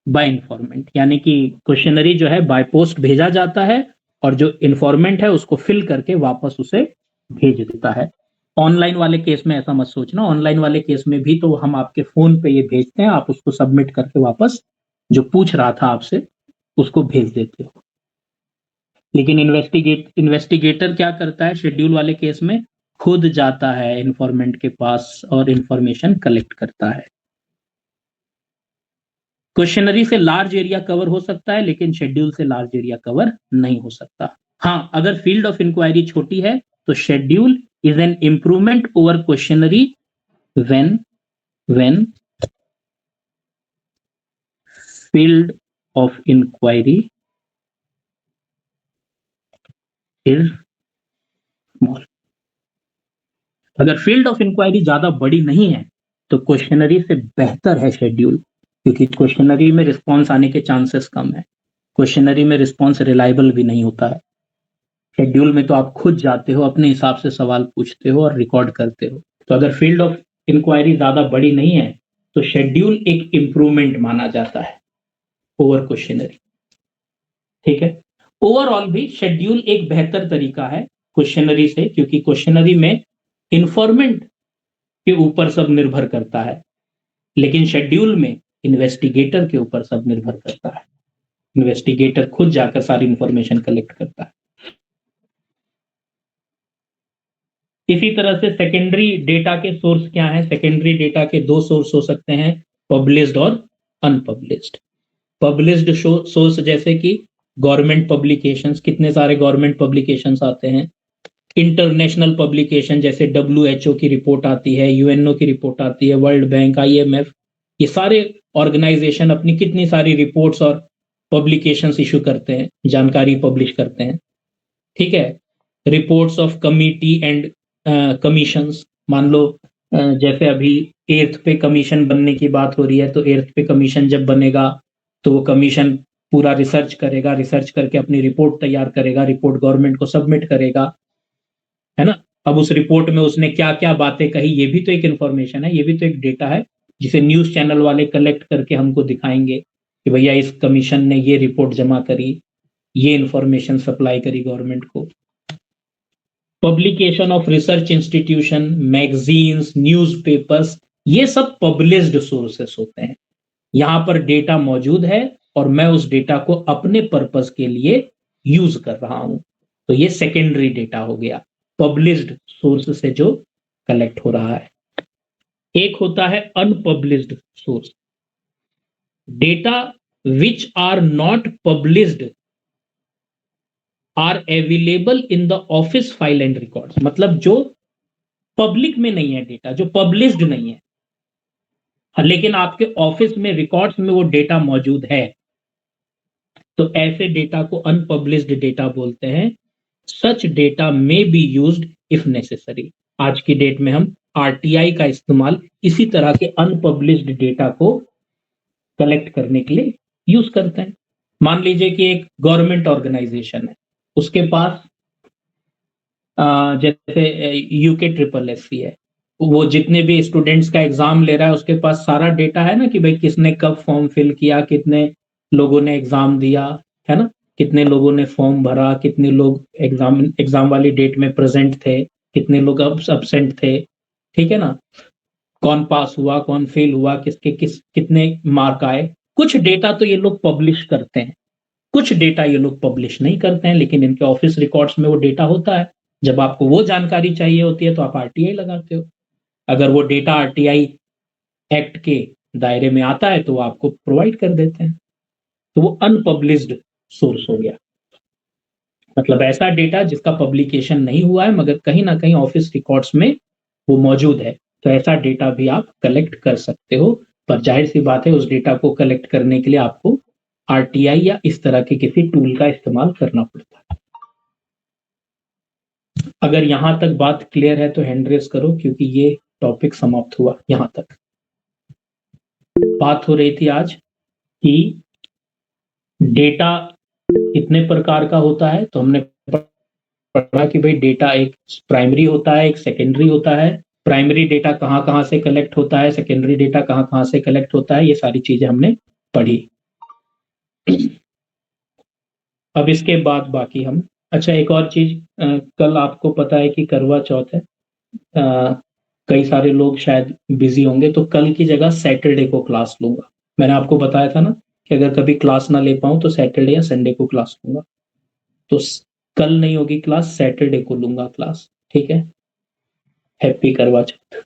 by informant, यानी कि क्वेश्चनरी जो है बाय पोस्ट भेजा जाता है और जो इंफॉर्मेंट है उसको फिल करके वापस उसे भेज देता है। ऑनलाइन वाले केस में ऐसा मत सोचना, ऑनलाइन वाले केस में भी तो हम आपके फोन पे ये भेजते हैं, आप उसको सबमिट करके वापस जो पूछ रहा था आपसे उसको भेज देते हो। लेकिन इन्वेस्टिगेटर क्या करता है शेड्यूल वाले केस में, खुद जाता है इंफॉर्मेंट के पास और इंफॉर्मेशन कलेक्ट करता है। क्वेश्चनरी से लार्ज एरिया कवर हो सकता है, लेकिन शेड्यूल से लार्ज एरिया कवर नहीं हो सकता। हाँ, अगर फील्ड ऑफ इंक्वायरी छोटी है तो schedule is an improvement over questionnaire when field of inquiry is small. अगर फील्ड ऑफ इंक्वायरी ज्यादा बड़ी नहीं है तो क्वेश्चनरी से बेहतर है शेड्यूल, क्योंकि क्वेश्चनरी में रिस्पॉन्स आने के चांसेस कम है, क्वेश्चनरी में रिस्पॉन्स रिलायबल भी नहीं होता है। शेड्यूल में तो आप खुद जाते हो, अपने हिसाब से सवाल पूछते हो और रिकॉर्ड करते हो। तो अगर फील्ड ऑफ इंक्वायरी ज्यादा बड़ी नहीं है तो शेड्यूल एक इंप्रूवमेंट माना जाता है ओवर क्वेश्चनरी। ठीक है, ओवरऑल भी शेड्यूल एक बेहतर तरीका है क्वेश्चनरी से, क्योंकि क्वेश्चनरी में इंफॉर्मेंट के ऊपर सब निर्भर करता है, लेकिन शेड्यूल में इन्वेस्टिगेटर के ऊपर सब निर्भर करता है। इन्वेस्टिगेटर खुद जाकर सारी इंफॉर्मेशन कलेक्ट करता है। इसी तरह से सेकेंडरी डेटा के सोर्स क्या है? सेकेंडरी डेटा के दो सोर्स हो सकते हैं, पब्लिश्ड और अनपब्लिश्ड। पब्लिश्ड सोर्स जैसे कि गवर्नमेंट पब्लिकेशंस, कितने सारे गवर्नमेंट पब्लिकेशंस आते हैं। इंटरनेशनल पब्लिकेशन जैसे WHO की रिपोर्ट आती है, UNO की रिपोर्ट आती है, वर्ल्ड बैंक, IMF, ये सारे ऑर्गेनाइजेशन अपनी कितनी सारी रिपोर्ट्स और पब्लिकेशंस इशू करते हैं, जानकारी पब्लिश करते हैं। ठीक है, reports of committee and commissions, मान लो जैसे अभी 8th पे कमीशन बनने की बात हो रही है, तो 8th पे कमीशन जब बनेगा तो वो कमीशन पूरा रिसर्च करेगा, रिसर्च करके अपनी रिपोर्ट तैयार करेगा, रिपोर्ट गवर्नमेंट को सबमिट करेगा, है ना। अब उस रिपोर्ट में उसने क्या क्या बातें कही, ये भी तो एक इंफॉर्मेशन है, ये भी तो एक डेटा है, जिसे न्यूज चैनल वाले कलेक्ट करके हमको दिखाएंगे कि भैया इस कमीशन ने ये रिपोर्ट जमा करी, ये इंफॉर्मेशन सप्लाई करी गवर्नमेंट को। Publication of research institution, magazines, newspapers, ये सब पब्लिश्ड सोर्सेस होते हैं। यहां पर डेटा मौजूद है और मैं उस डेटा को अपने पर्पस के लिए यूज कर रहा हूं, तो ये सेकेंडरी डेटा हो गया, पब्लिश्ड सोर्स से जो कलेक्ट हो रहा है। एक होता है unpublished source, data which are not published are available in the office file and records. मतलब जो पब्लिक में नहीं है डेटा, जो पब्लिश्ड नहीं है, लेकिन आपके ऑफिस में रिकॉर्ड्स में वो डेटा मौजूद है, तो ऐसे डेटा को अनपब्लिश्ड डेटा बोलते हैं। Such data may be used if necessary. आज की डेट में हम RTI का इस्तेमाल इसी तरह के अनपब्लिश्ड डेटा को कलेक्ट करने के लिए यूज करते हैं। मान लीजिए कि एक गवर्नमेंट ऑर्गेनाइजेशन है, उसके पास जैसे UK SSSC है, वो जितने भी स्टूडेंट्स का एग्जाम ले रहा है उसके पास सारा डेटा है ना, कि भाई किसने कब फॉर्म फिल किया, कितने लोगों ने एग्जाम दिया, है ना, कितने लोगों ने फॉर्म भरा, कितने लोग एग्जाम वाली डेट में प्रेजेंट थे, कितने लोग अब्सेंट थे, ठीक है ना, कौन पास हुआ, कौन फेल हुआ, कितने मार्क आए। कुछ डेटा तो ये लोग पब्लिश करते हैं, कुछ डेटा ये लोग पब्लिश नहीं करते हैं, लेकिन इनके ऑफिस रिकॉर्ड्स में वो डेटा होता है। जब आपको वो जानकारी चाहिए होती है तो आप RTI लगाते हो। अगर वो डेटा RTI एक्ट के दायरे में आता है तो वो आपको प्रोवाइड कर देते हैं, तो वो अनपब्लिश्ड सोर्स हो गया। मतलब ऐसा डेटा जिसका पब्लिकेशन नहीं हुआ है मगर कहीं ना कहीं ऑफिस रिकॉर्ड्स में वो मौजूद है, तो ऐसा डेटा भी आप कलेक्ट कर सकते हो। पर जाहिर सी बात है, उस डेटा को कलेक्ट करने के लिए आपको RTI या इस तरह के किसी टूल का इस्तेमाल करना पड़ता है। अगर यहां तक बात क्लियर है तो हैंड रेज करो, क्योंकि ये टॉपिक समाप्त हुआ। यहां तक बात हो रही थी आज कि डेटा कितने प्रकार का होता है, तो हमने पढ़ा कि भाई डेटा एक प्राइमरी होता है, एक सेकेंडरी होता है। प्राइमरी डेटा कहाँ कहाँ से कलेक्ट होता है, सेकेंडरी डेटा कहाँ कहाँ से कलेक्ट होता है, ये सारी चीजें हमने पढ़ी। अब इसके बाद बाकी हम, अच्छा एक और चीज, कल आपको पता है कि करवा चौथ है, कई सारे लोग शायद बिजी होंगे, तो कल की जगह सैटरडे को क्लास लूंगा। मैंने आपको बताया था ना कि अगर कभी क्लास ना ले पाऊं तो सैटरडे या संडे को क्लास लूंगा, तो कल नहीं होगी क्लास, सैटरडे को लूंगा क्लास। ठीक है, हैप्पी करवा चौथ।